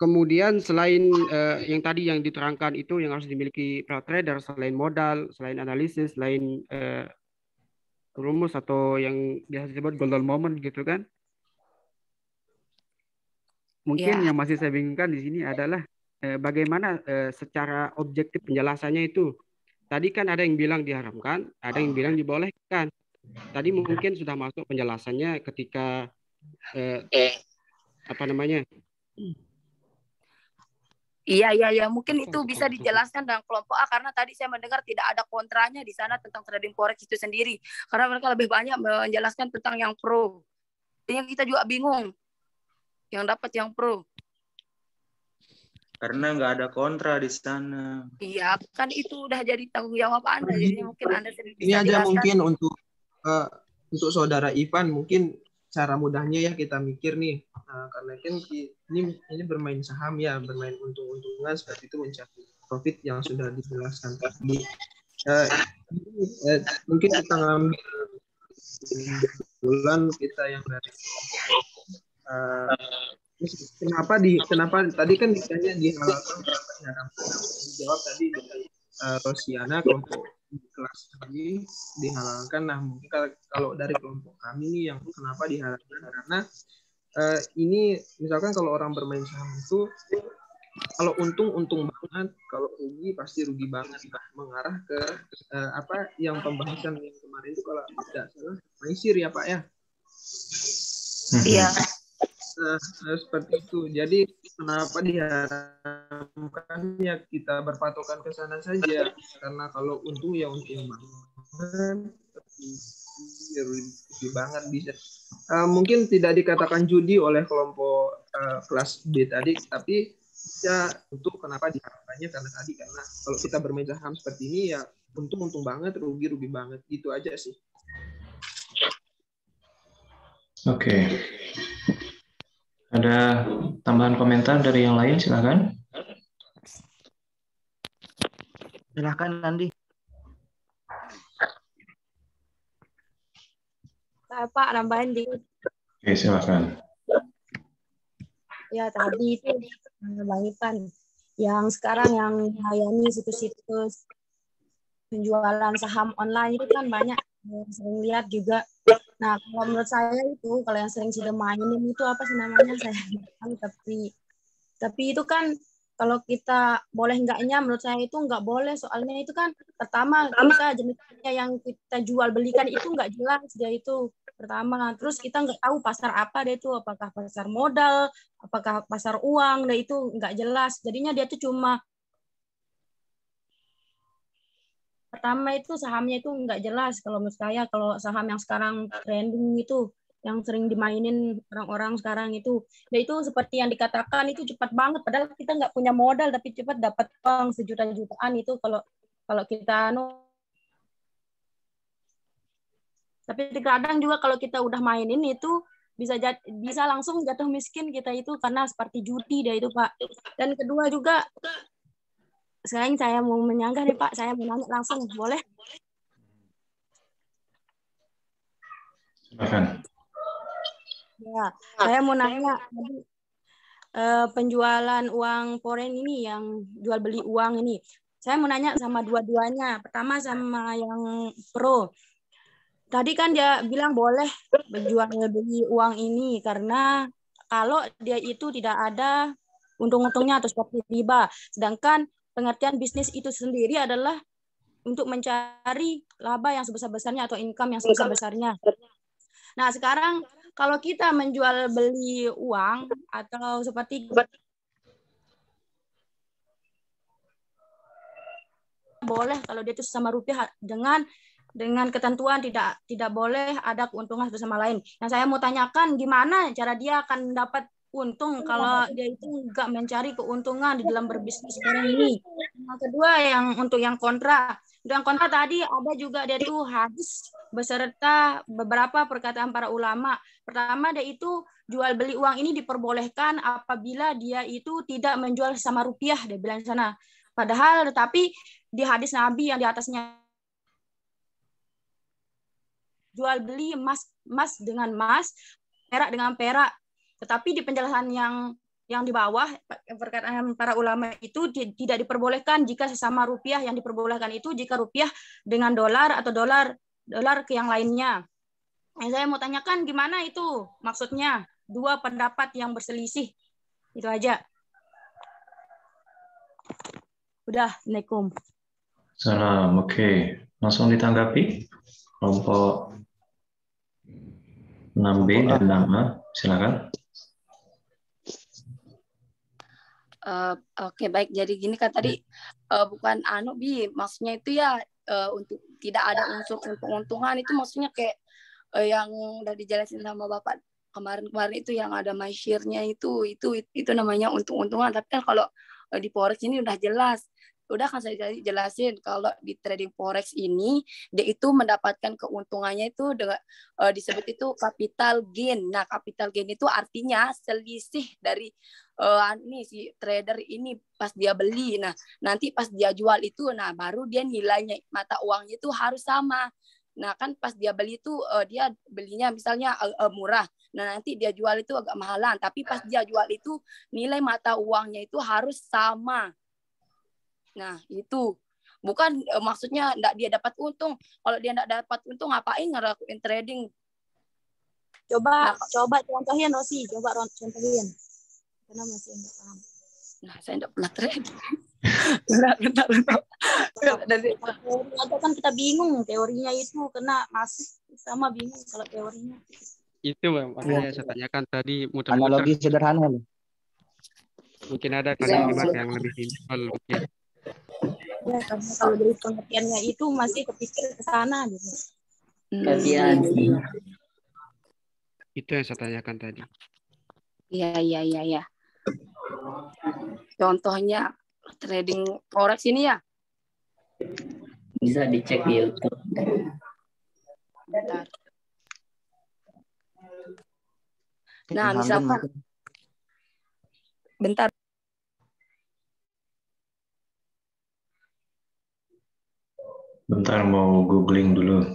Kemudian selain yang tadi yang diterangkan itu yang harus dimiliki para trader, selain modal, selain analisis, selain rumus atau yang biasa disebut golden moment gitu kan. Mungkin yang masih saya bingungkan di sini adalah bagaimana secara objektif penjelasannya itu. Tadi kan ada yang bilang diharamkan, ada yang bilang dibolehkan. Tadi mungkin sudah masuk penjelasannya ketika apa namanya? Iya, mungkin itu bisa dijelaskan dengan kelompok A, karena tadi saya mendengar tidak ada kontranya di sana tentang trading forex itu sendiri, karena mereka lebih banyak menjelaskan tentang yang pro. Yang kita juga bingung, yang dapat yang pro. Karena nggak ada kontra di sana. Iya, kan itu udah jadi tanggung jawab Anda, jadi mungkin Anda sendiri bisa Ini aja jelaskan. mungkin untuk saudara Ivan, mungkin cara mudahnya ya kita mikir nih, karena kan ini bermain saham ya, bermain untung-untungan seperti itu, mencari profit yang sudah dijelaskan tadi. Mungkin kita ngambil bulan kita yang dari kenapa tadi kan ditanya dihalalkan, kenapa diharamkan? Dijawab tadi dari Rosiana, kelompok kelas ini dihalalkan. Nah, mungkin kalau dari kelompok kami nih yang kenapa dihalalkan, karena ini misalkan kalau orang bermain saham itu kalau untung banget, kalau rugi pasti rugi banget. Nah, mengarah ke apa yang pembahasan yang kemarin itu kalau tidak salah maisir ya Pak ya. Iya. Seperti itu. Jadi kenapa diharamkan ya kita berpatokan ke sana saja, karena kalau untung ya untung banget, rugi banget bisa. Mungkin tidak dikatakan judi oleh kelompok kelas B tadi, tapi ya untuk kenapa diharamkannya karena kalau kita bermain saham seperti ini ya untung banget, rugi banget, gitu aja sih. Oke. Ada tambahan komentar dari yang lain, silakan. Silakan Andi. Pak, nambahin dikit. Oke, silakan. Ya, tadi itu Bang Ipan, yang sekarang yang melayani situs-situs penjualan saham online itu kan banyak, sering lihat juga. Nah, kalau menurut saya itu, kalau yang sering sudah mainin itu apa sih namanya, saya tahu, tapi itu kan kalau kita boleh enggaknya, menurut saya itu enggak boleh, soalnya itu kan pertama kita jenisnya yang kita jual belikan itu enggak jelas dia itu pertama, terus kita enggak tahu pasar apa dia itu, apakah pasar modal, apakah pasar uang, nah itu enggak jelas, jadinya dia tuh cuma pertama itu sahamnya itu nggak jelas kalau menurut saya. Kalau saham yang sekarang trending itu yang sering dimainin orang-orang sekarang itu, nah itu seperti yang dikatakan itu cepat banget, padahal kita nggak punya modal tapi cepat dapat uang sejuta-jutaan itu kalau kita tapi kadang juga kalau kita udah mainin itu bisa langsung jatuh miskin kita itu, karena seperti judi dia itu Pak. Dan kedua juga, sekarang saya mau menyanggah nih Pak, saya mau nanya langsung, boleh? Silakan. Ya, saya mau nanya, penjualan uang foreign ini, yang jual beli uang ini, saya mau nanya sama dua-duanya. Pertama sama yang pro. Tadi kan dia bilang boleh menjual beli uang ini karena kalau dia itu tidak ada untung-untungnya atau seperti riba. Sedangkan pengertian bisnis itu sendiri adalah untuk mencari laba yang sebesar-besarnya atau income yang sebesar-besarnya. Nah, sekarang kalau kita menjual beli uang atau seperti boleh kalau dia itu sama rupiah dengan ketentuan tidak boleh ada keuntungan satu sama lain. Nah, saya mau tanyakan gimana cara dia akan dapat untung kalau dia itu nggak mencari keuntungan di dalam berbisnis sekarang ini. Yang kedua, untuk yang kontra. Yang kontra tadi ada juga dia itu hadis beserta beberapa perkataan para ulama. Pertama, dia itu jual beli uang ini diperbolehkan apabila dia itu tidak menjual sama rupiah, dia bilang di sana. Padahal tetapi di hadis Nabi yang di atasnya jual beli emas dengan emas, perak dengan perak. Tetapi di penjelasan yang di bawah perkataan para ulama itu tidak diperbolehkan jika sesama rupiah, yang diperbolehkan itu jika rupiah dengan dolar atau dolar ke yang lainnya. Saya mau tanyakan gimana itu maksudnya, dua pendapat yang berselisih. Itu aja. Udah, Assalamualaikum. Salam, oke. Langsung ditanggapi kelompok 6B dan 6A, silakan. Oke, baik. Jadi gini kan tadi bukan Bi, maksudnya itu ya untuk tidak ada unsur untung-untungan, itu maksudnya kayak yang udah dijelasin sama Bapak kemarin itu yang ada masyirnya itu namanya untung-untungan. Tapi kan kalau di forex ini udah jelas. Udah kan saya jelasin kalau di trading forex ini dia itu mendapatkan keuntungannya itu dengan disebut itu capital gain. Nah, capital gain itu artinya selisih dari ini si trader ini pas dia beli. Nah, nanti pas dia jual itu, nah baru dia nilainya mata uangnya itu harus sama. Nah, kan pas dia beli itu dia belinya misalnya murah. Nah, nanti dia jual itu agak mahalan, tapi pas dia jual itu nilai mata uangnya itu harus sama. Nah, itu bukan maksudnya enggak dia dapat untung. Kalau dia enggak dapat untung, ngapain ngelakuin trading? Coba contohin, Rosi. Coba contohin. Karena masih enggak paham. Nah, saya enggak pernah trading. Bentar. Kan kita bingung teorinya itu, karena masih sama bingung kalau teorinya. Itu makanya saya tanyakan tadi muter-muter. Analogi sederhana. Mungkin ada kalimat yang lebih simpel mungkin. Ya, karena kalau dari pengertiannya itu masih kepikir ke sana gitu. Kasihan. Itu yang saya tanyakan tadi. Iya. Contohnya trading forex ini ya. Bisa dicek di YouTube. Nah, misalkan bentar. Bentar, mau googling dulu.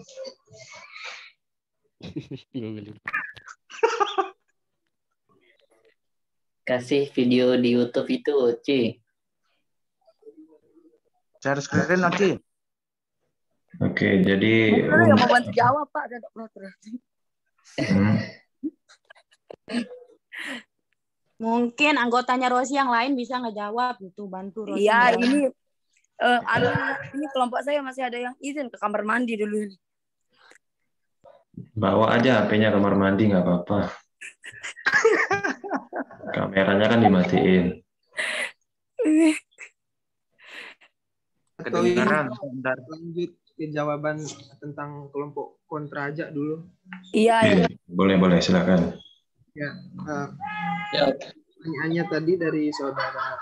Kasih video di YouTube itu, Ci. Share screen, Ci. Oke, jadi yang mau bantu jawab, Pak. Mungkin anggotanya Rosi yang lain bisa ngejawab gitu, bantu Rosi. Iya, ini kelompok saya masih ada yang izin ke kamar mandi dulu. bawa aja HP-nya kamar mandi, nggak apa-apa. Kameranya kan dimatiin. Kedengaran. Lanjut ke jawaban tentang kelompok kontra aja dulu. Iya. Boleh, silakan. Ya, pertanyaannya tadi dari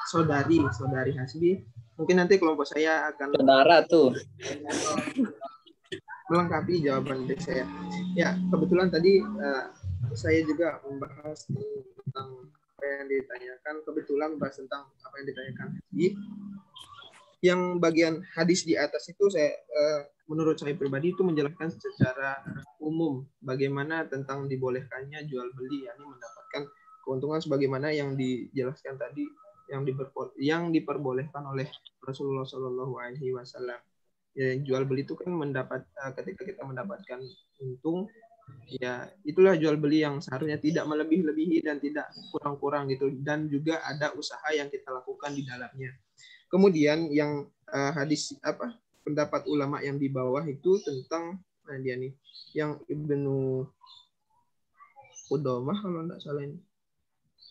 saudari Hasbi. Mungkin nanti kelompok saya akan saudara tuh melengkapi jawaban dari saya. Ya, kebetulan tadi saya juga membahas tentang apa yang ditanyakan. Kebetulan membahas tentang apa yang ditanyakan Hasbi. Yang bagian hadis di atas itu menurut saya pribadi itu menjelaskan secara umum bagaimana tentang dibolehkannya jual beli, yakni mendapatkan keuntungan sebagaimana yang dijelaskan tadi, yang diperbolehkan oleh Rasulullah Shallallahu Alaihi Wasallam. Ya, jual beli itu kan ketika kita mendapatkan untung, ya itulah jual beli yang seharusnya tidak melebih-lebihi dan tidak kurang-kurang gitu, dan juga ada usaha yang kita lakukan di dalamnya. Kemudian yang pendapat ulama yang di bawah itu tentang yang Ibnu Qudamah kalau nggak salah ini.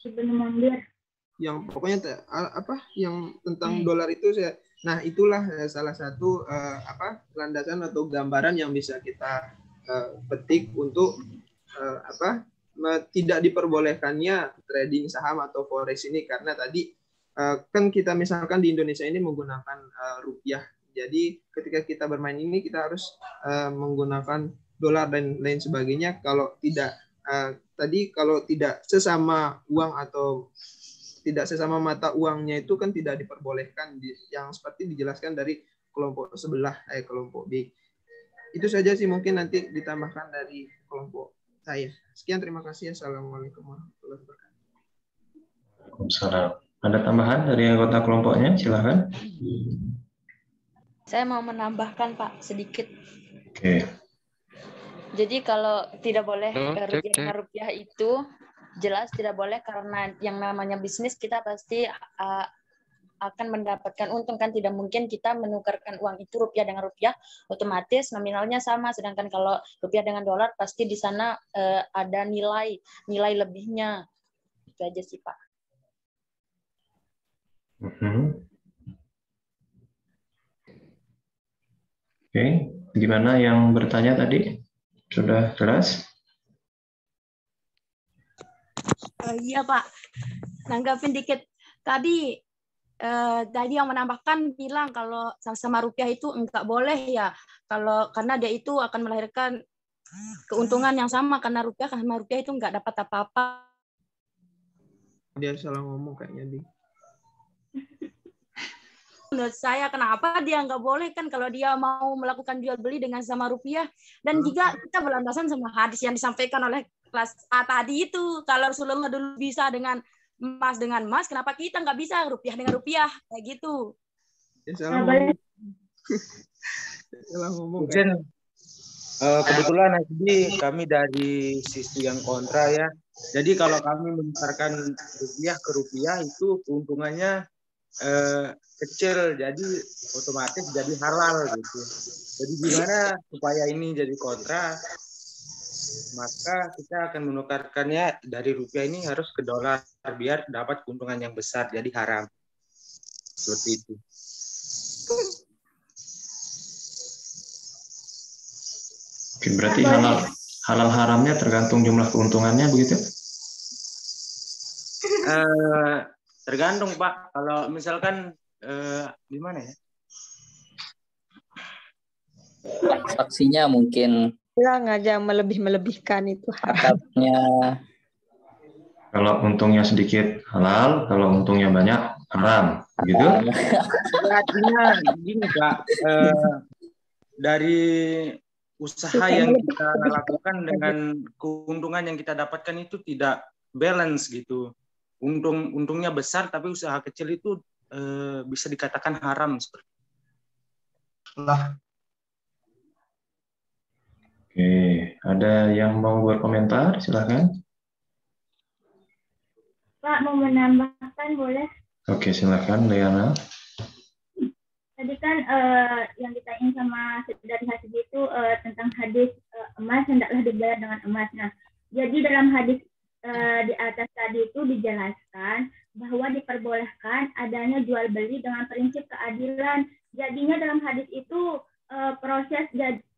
Ibnu Mundir. Yang pokoknya yang tentang dolar itu nah itulah salah satu landasan atau gambaran yang bisa kita petik untuk tidak diperbolehkannya trading saham atau forex ini, karena tadi kan kita misalkan di Indonesia ini menggunakan rupiah. Jadi ketika kita bermain ini kita harus menggunakan dolar dan lain sebagainya. Kalau tidak kalau tidak sesama uang atau tidak sesama mata uangnya itu kan tidak diperbolehkan, yang seperti dijelaskan dari kelompok sebelah kelompok B. Itu saja sih, mungkin nanti ditambahkan dari kelompok saya. Sekian, terima kasih. Assalamualaikum warahmatullahi wabarakatuh. Waalaikumsalam. Ada tambahan dari anggota kelompoknya? Silakan. Saya mau menambahkan Pak sedikit. Oke. Jadi kalau tidak boleh rupiah dengan rupiah itu jelas tidak boleh, karena yang namanya bisnis kita pasti akan mendapatkan untung kan. Tidak mungkin kita menukarkan uang itu rupiah dengan rupiah, otomatis nominalnya sama. Sedangkan kalau rupiah dengan dolar pasti di sana ada nilai lebihnya. Itu aja sih Pak. Oke, gimana yang bertanya tadi? Sudah jelas? Iya Pak, nanggapin dikit. Tadi yang menambahkan bilang kalau sama rupiah itu enggak boleh ya, karena dia itu akan melahirkan keuntungan yang sama, karena rupiah itu enggak dapat apa-apa. Dia salah ngomong kayaknya, Di. Menurut saya kenapa dia nggak boleh kan kalau dia mau melakukan jual beli dengan sama rupiah, dan juga kita berlandasan sama hadis yang disampaikan oleh kelas A tadi itu. Kalau Rasulullah dulu bisa dengan emas, kenapa kita nggak bisa rupiah dengan rupiah kayak gitu? Salah ngomong. Kebetulan jadi kami dari sisi yang kontra ya. Jadi kalau kami menukarkan rupiah ke rupiah itu keuntungannya kecil, jadi otomatis jadi halal gitu. Jadi gimana supaya ini jadi kontra? Maka kita akan menukarkannya dari rupiah ini harus ke dolar biar dapat keuntungan yang besar, jadi haram. Seperti itu. Oke, berarti halal haramnya tergantung jumlah keuntungannya begitu? Tergantung Pak. Kalau misalkan gimana ya? Saksinya mungkin bilang aja melebihkan itu akadnya. Kalau untungnya sedikit halal, kalau untungnya banyak haram, begitu? Artinya gini Pak, dari usaha yang kita lakukan dengan keuntungan yang kita dapatkan itu tidak balance gitu. Untungnya besar tapi usaha kecil itu bisa dikatakan haram seperti itu. Oke, ada yang mau berkomentar? Silakan. Pak, mau menambahkan boleh? Oke, silakan Leana. Tadi kan yang ditanyain sama dari hadis itu tentang hadis emas hendaklah dibayar dengan emas. Nah, jadi dalam hadis di atas tadi itu dijelaskan bahwa diperbolehkan adanya jual beli dengan prinsip keadilan. Jadinya dalam hadis itu proses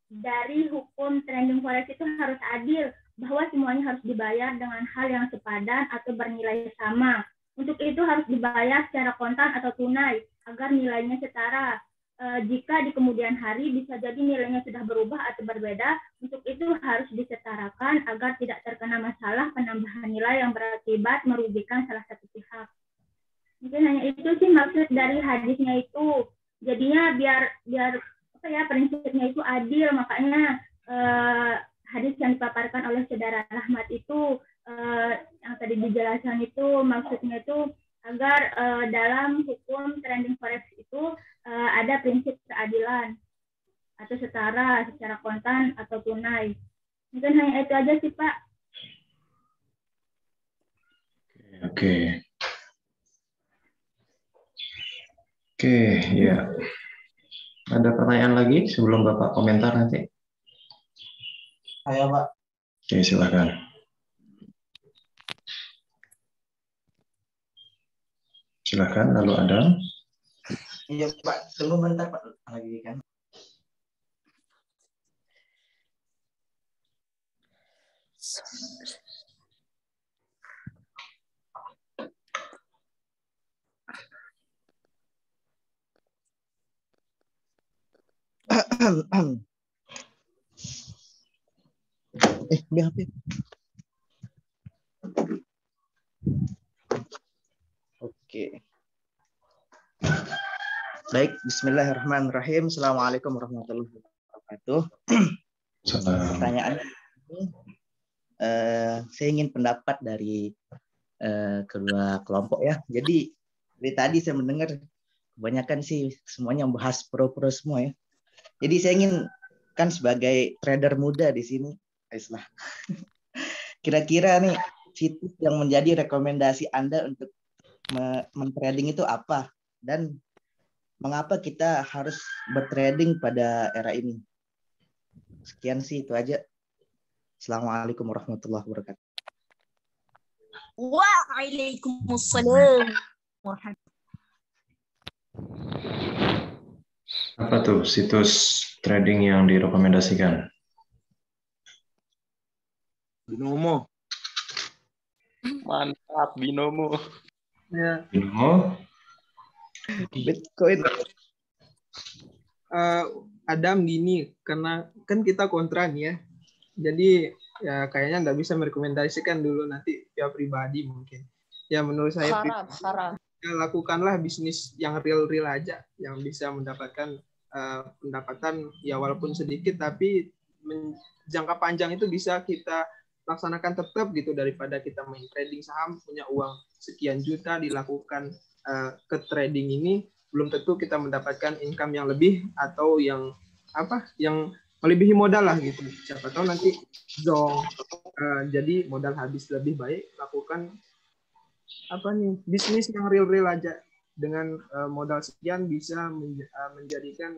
dari hukum trading forex itu harus adil, bahwa semuanya harus dibayar dengan hal yang sepadan atau bernilai sama. Untuk itu harus dibayar secara kontan atau tunai agar nilainya setara. Jika di kemudian hari bisa jadi nilainya sudah berubah atau berbeda, untuk itu harus disetarakan agar tidak terkena masalah penambahan nilai yang berakibat merugikan salah satu pihak. Mungkin hanya itu sih maksud dari hadisnya itu. Jadinya biar apa ya, prinsipnya itu adil, makanya hadis yang dipaparkan oleh saudara Rahmat itu yang tadi dijelaskan itu maksudnya itu agar dalam hukum trading forex itu ada prinsip keadilan atau setara secara kontan atau tunai. Mungkin hanya itu aja sih Pak. Oke, ya. Ada pertanyaan lagi sebelum Bapak komentar nanti? Saya Pak. Oke, silakan. Silakan, lalu Adam. Iya Pak, tunggu bentar Pak lagi kan. Biar HP. Oke. Baik, bismillahirrahmanirrahim. Assalamualaikum warahmatullahi wabarakatuh. Pertanyaan saya ingin pendapat dari kedua kelompok ya. Jadi dari tadi saya mendengar kebanyakan sih semuanya membahas pro-pro semua ya. Jadi saya ingin kan sebagai trader muda di sini, Aislah. Kira-kira nih situs yang menjadi rekomendasi Anda untuk mentrading itu apa? Dan mengapa kita harus bertrading pada era ini? Sekian sih, itu aja. Assalamualaikum warahmatullahi wabarakatuh. Waalaikumsalam. Apa tuh situs trading yang direkomendasikan? Binomo. Mantap, Binomo. Ya. Binomo. Bitcoin. Adam gini, karena kan kita kontra nih ya. Jadi ya kayaknya nggak bisa merekomendasikan dulu, nanti via pribadi mungkin. Ya menurut saya haram. Ya, lakukanlah bisnis yang real aja, yang bisa mendapatkan pendapatan ya walaupun sedikit, tapi jangka panjang itu bisa kita laksanakan tetap gitu, daripada kita main trading saham punya uang sekian juta dilakukan ke trading ini, belum tentu kita mendapatkan income yang lebih atau yang melebihi modal lah gitu. Siapa tahu nanti zong, jadi modal habis. Lebih baik lakukan bisnis yang real aja, dengan modal sekian bisa menjadikan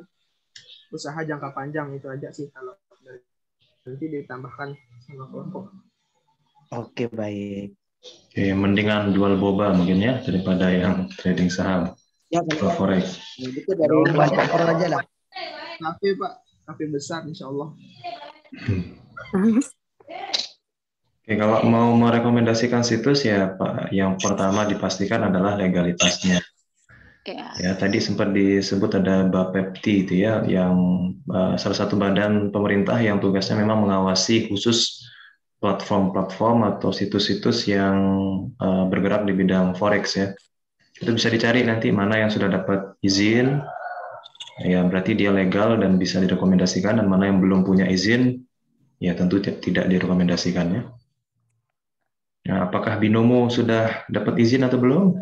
usaha jangka panjang. Itu aja sih kalau nanti ditambahkan sama kelompok. Oke, baik. Oke, mendingan jual boba mungkin ya daripada yang trading saham. Ya, forex. Itu dari kelompok aja lah. Kafe Pak, kafe besar insya Allah. Oke, kalau mau merekomendasikan situs ya Pak, yang pertama dipastikan adalah legalitasnya. Ya, tadi sempat disebut ada Bapepti itu ya, yang salah satu badan pemerintah yang tugasnya memang mengawasi khusus platform-platform atau situs-situs yang bergerak di bidang forex ya. Itu bisa dicari nanti mana yang sudah dapat izin, ya berarti dia legal dan bisa direkomendasikan, dan mana yang belum punya izin, ya tentu tidak direkomendasikan ya. Nah, apakah Binomo sudah dapat izin atau belum?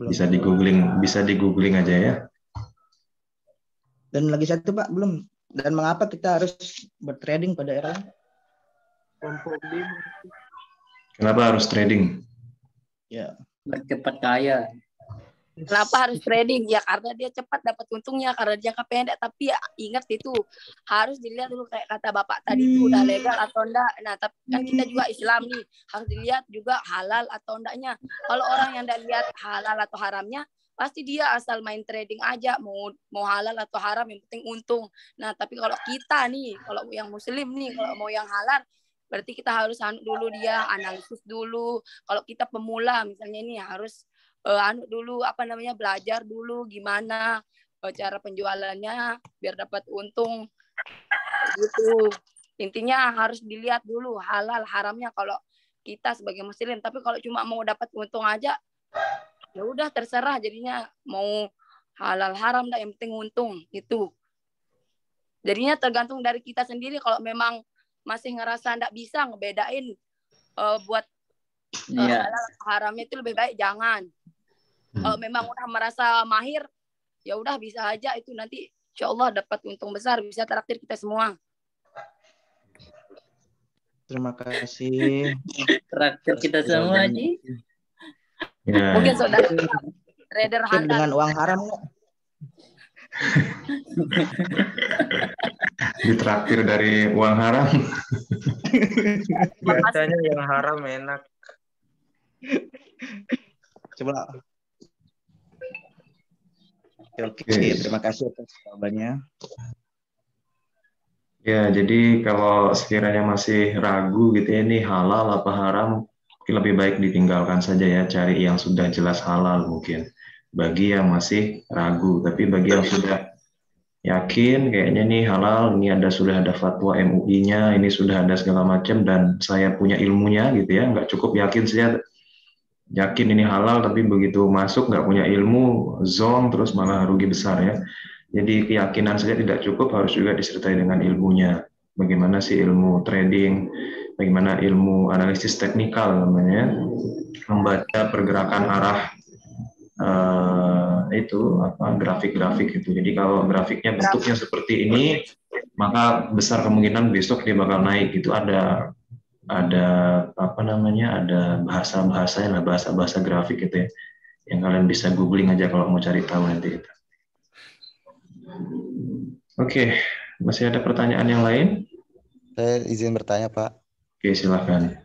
Bisa di googling aja ya. Dan lagi satu Pak, belum. Dan mengapa kita harus bertrading pada era ini? Kenapa harus trading? Ya, bercepat kaya. Kenapa harus trading? Ya karena dia cepat dapat untungnya, karena jangka pendek. Tapi ya, ingat itu harus dilihat dulu, kayak kata Bapak tadi itu udah legal atau enggak. Nah, tapi kan kita juga Islam nih, harus dilihat juga halal atau enggaknya. Kalau orang yang enggak lihat halal atau haramnya, pasti dia asal main trading aja, mau halal atau haram yang penting untung. Nah, tapi kalau kita nih, kalau yang muslim nih, kalau mau yang halal, berarti kita harus dulu dia analisis dulu. Kalau kita pemula misalnya ini harus dulu belajar dulu gimana cara penjualannya biar dapat untung gitu. Intinya harus dilihat dulu halal haramnya kalau kita sebagai muslim. Tapi kalau cuma mau dapat untung aja, ya udah terserah, jadinya mau halal haram dah, yang penting untung itu. Jadinya tergantung dari kita sendiri. Kalau memang masih ngerasa nggak bisa ngebedain buat halal haramnya, itu lebih baik jangan. Kalau memang udah merasa mahir, ya udah bisa aja, itu nanti insya Allah dapat untung besar, bisa traktir kita semua. Terima kasih. Traktir kita semua Ji. Ya. Mungkin saudara trader halal dengan uang haram nggak? Ditraktir dari uang haram. Biasanya yang haram enak. Coba. Oke, Oke. terima kasih atas jawabannya. Ya, jadi kalau sekiranya masih ragu gitu ya, ini halal apa haram, mungkin lebih baik ditinggalkan saja ya, cari yang sudah jelas halal mungkin. Bagi yang masih ragu, tapi bagi yang sudah yakin kayaknya nih halal, ini sudah ada fatwa MUI-nya, ini sudah ada segala macam dan saya punya ilmunya gitu ya, nggak cukup yakin saja, yakin ini halal tapi begitu masuk nggak punya ilmu, zong terus malah rugi besar ya. Jadi keyakinan saja tidak cukup, harus juga disertai dengan ilmunya. Bagaimana sih ilmu trading, bagaimana ilmu analisis teknikal namanya, membaca pergerakan arah itu apa grafik-grafik itu. Jadi kalau grafiknya bentuknya seperti ini, maka besar kemungkinan besok dia bakal naik. Itu ada apa namanya, ada bahasa-bahasanya lah, bahasa-bahasa grafik gitu ya, yang kalian bisa googling aja kalau mau cari tahu nanti. Oke, masih ada pertanyaan yang lain? Saya izin bertanya, Pak. Oke, silakan.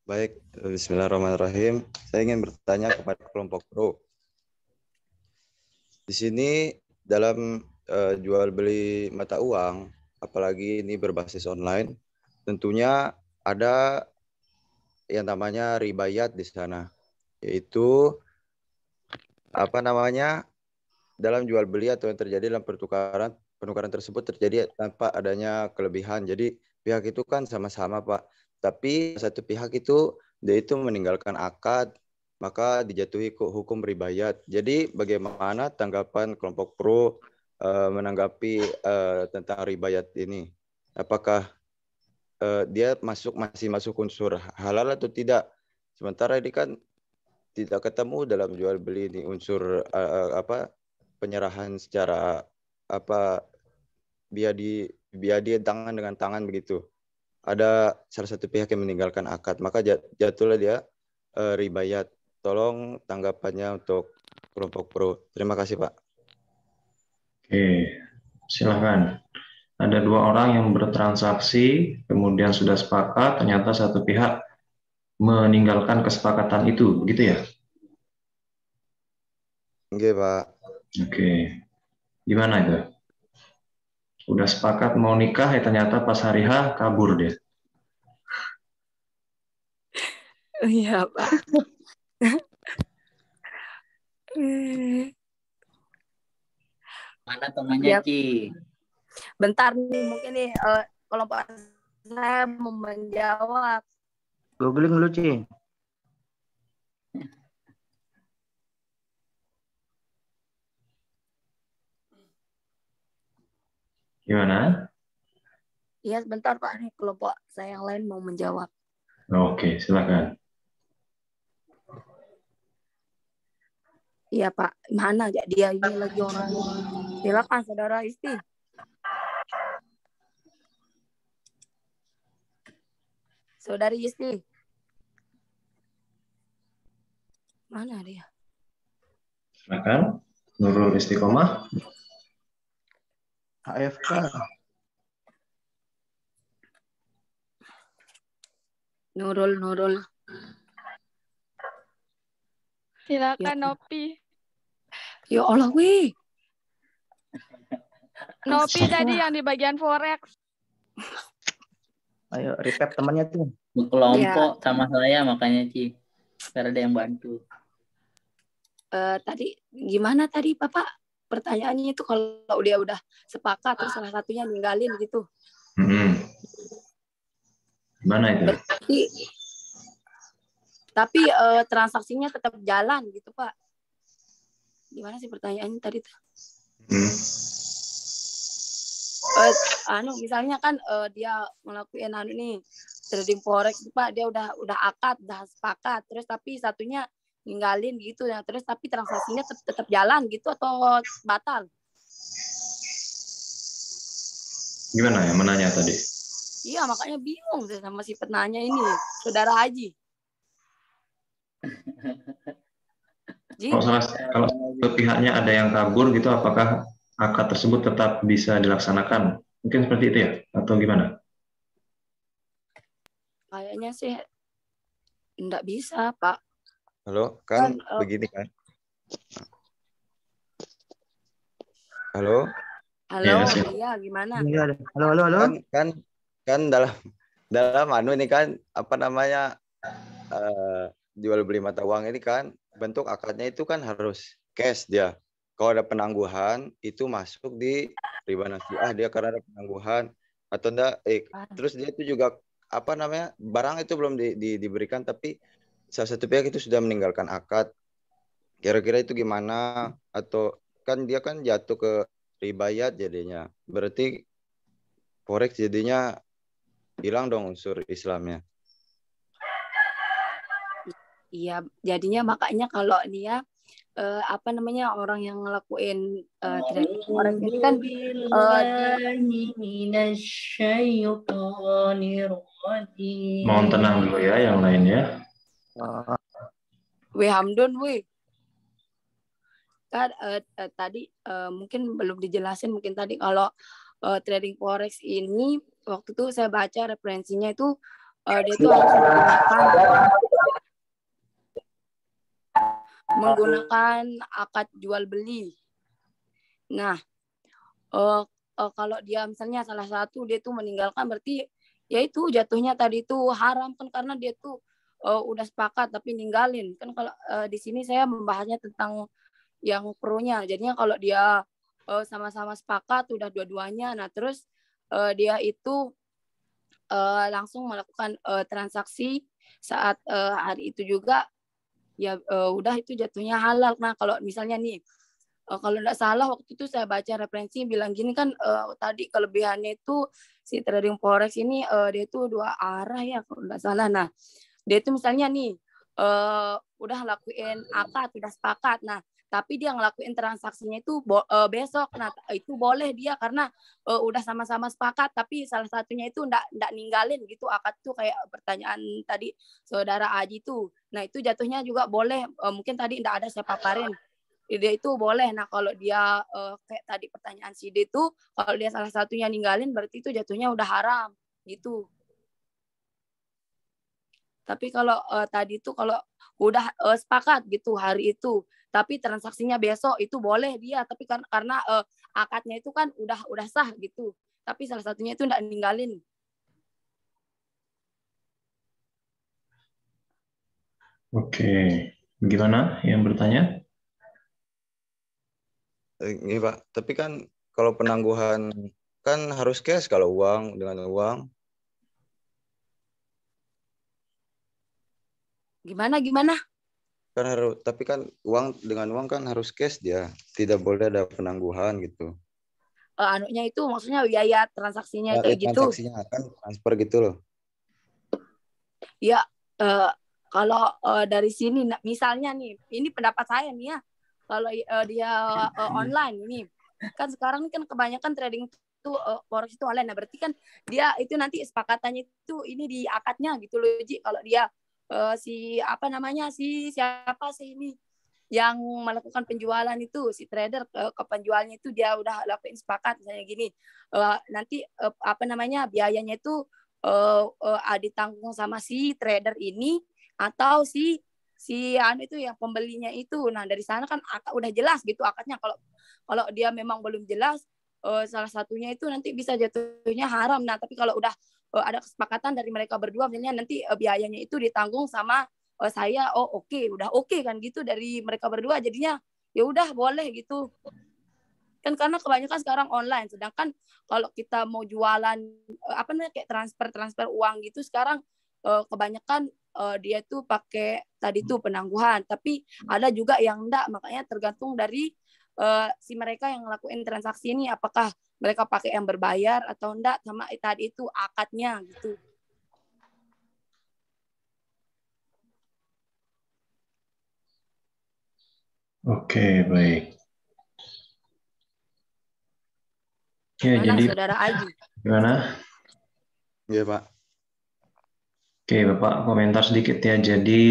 Baik, bismillahirrahmanirrahim. Saya ingin bertanya kepada kelompok pro. Di sini dalam jual beli mata uang, apalagi ini berbasis online, tentunya ada yang namanya ribayat di sana, yaitu apa namanya, dalam jual beli atau yang terjadi dalam penukaran tersebut terjadi tanpa adanya kelebihan. Jadi pihak itu kan sama-sama, Pak. Tapi satu pihak itu dia itu meninggalkan akad, maka dijatuhi hukum ribayat. Jadi bagaimana tanggapan kelompok pro menanggapi tentang ribayat ini? Apakah dia masih masuk unsur halal atau tidak? Sementara ini kan tidak ketemu dalam jual beli ini unsur penyerahan secara biadi tangan dengan tangan begitu. Ada salah satu pihak yang meninggalkan akad, maka jatuhlah dia ribayat. Tolong tanggapannya untuk kelompok pro. Terima kasih, Pak. Oke, silakan. Ada dua orang yang bertransaksi, kemudian sudah sepakat, ternyata satu pihak meninggalkan kesepakatan itu, begitu ya? Oke, Pak. Oke, gimana itu? Udah sepakat mau nikah, ya ternyata pas hari H kabur dia. Iya, Pak. Mana temannya, Ya. Ci? Bentar nih, mungkin nih kelompok saya mau menjawab. Googling dulu, Ci. Gimana? Iya, sebentar Pak, nih kelompok saya yang lain mau menjawab. Oke, silakan. Iya Pak, mana ya dia ini lagi orang. Silakan Saudara Isti. Saudari Isti. Mana dia? Silakan. Nurul Istiqomah. AFK. Nurul. Silakan Ya. Nopi. Ya Allah, wih. Nopi tadi yang di bagian forex. Ayo, recap temannya tuh. Kelompok sama saya makanya, Ci. Karena ada yang bantu. Tadi gimana tadi Bapak? Pertanyaannya itu kalau dia udah sepakat terus salah satunya ninggalin gitu. Gimana itu? Tapi transaksinya tetap jalan gitu Pak. Gimana sih pertanyaannya tadi tuh? Misalnya kan dia ngelakuin nih trading forex Pak, dia udah akad, udah sepakat, terus tapi satunya ninggalin gitu ya, terus tapi transaksinya tetap jalan gitu atau batal? Gimana ya menanya tadi? Iya, makanya bingung sama si penanya ini, Saudara Haji. Kalau pihaknya ada yang kabur gitu, apakah akad tersebut tetap bisa dilaksanakan? Mungkin seperti itu ya, atau gimana? Kayaknya sih enggak bisa, Pak. Halo, kan begini kan. Halo. Halo, iya gimana? Halo. Kan dalam ini kan apa namanya jual beli mata uang ini kan bentuk akadnya itu kan harus cash dia. Kalau ada penangguhan itu masuk di riba nasiah dia karena ada penangguhan atau enggak terus dia itu juga apa namanya barang itu belum diberikan tapi salah satu pihak itu sudah meninggalkan akad. Kira-kira itu gimana? Atau kan dia kan jatuh ke ribayat jadinya. Berarti forex jadinya hilang dong unsur Islamnya. Iya, jadinya makanya kalau dia apa namanya orang yang ngelakuin trading forex ini kan mohon tenang dulu ya yang lainnya. Hamdun, kan tadi mungkin belum dijelasin mungkin tadi kalau trading forex ini waktu itu saya baca referensinya itu dia tuh harus menggunakan akad jual beli. Nah, kalau dia misalnya salah satu dia tuh meninggalkan berarti ya itu jatuhnya tadi itu haram kan karena dia tuh udah sepakat tapi ninggalin kan. Kalau di sini saya membahasnya tentang yang pro-nya. Jadinya kalau dia sama-sama sepakat udah dua-duanya, nah terus dia itu langsung melakukan transaksi saat hari itu juga ya udah itu jatuhnya halal. Nah kalau misalnya nih kalau nggak salah waktu itu saya baca referensi bilang gini kan tadi kelebihannya itu si trading forex ini dia itu dua arah ya kalau nggak salah. Nah dia itu misalnya nih udah lakuin akad udah sepakat, nah tapi dia ngelakuin transaksinya itu besok, nah itu boleh dia karena udah sama-sama sepakat tapi salah satunya itu nggak ninggalin gitu akad tuh kayak pertanyaan tadi saudara Aji tuh. Nah itu jatuhnya juga boleh, mungkin tadi nggak ada saya paparin dia itu boleh. Nah kalau dia kayak tadi pertanyaan si D itu kalau dia salah satunya ninggalin berarti itu jatuhnya udah haram gitu. Tapi kalau tadi itu kalau udah sepakat gitu hari itu tapi transaksinya besok itu boleh dia, tapi karena akadnya itu kan udah sah gitu tapi salah satunya itu nggak ninggalin. Oke, gimana yang bertanya? Ini Pak, tapi kan kalau penangguhan kan harus cash kalau uang dengan uang. Gimana? Kan harus, tapi kan uang dengan uang kan harus cash dia, tidak boleh ada penangguhan gitu. Anunya itu maksudnya biaya transaksinya kayak gitu. Transaksinya kan transfer gitu loh. Ya kalau dari sini misalnya nih, ini pendapat saya nih ya, kalau dia online ini kan sekarang kan kebanyakan trading itu forex itu online. Nah berarti kan dia itu nanti sepakatannya itu ini di akadnya gitu loh Ji. Kalau dia siapa sih ini yang melakukan penjualan itu si trader ke penjualnya itu dia udah lakuin sepakat misalnya gini nanti biayanya itu ditanggung sama si trader ini atau si itu yang pembelinya itu. Nah dari sana kan udah jelas gitu akadnya. Kalau dia memang belum jelas salah satunya itu nanti bisa jatuhnya haram. Nah tapi kalau udah ada kesepakatan dari mereka berdua misalnya nanti biayanya itu ditanggung sama saya, udah oke kan gitu dari mereka berdua, jadinya ya udah boleh gitu kan karena kebanyakan sekarang online. Sedangkan kalau kita mau jualan kayak transfer uang gitu sekarang kebanyakan dia tuh pakai tadi tuh penangguhan, tapi ada juga yang enggak. Makanya tergantung dari si mereka yang ngelakuin transaksi ini apakah mereka pakai yang berbayar atau enggak sama tadi itu akadnya gitu. Oke, baik. Ya, gimana jadi Saudara Aji? Gimana? Iya, Pak. Oke, Bapak komentar sedikit ya. Jadi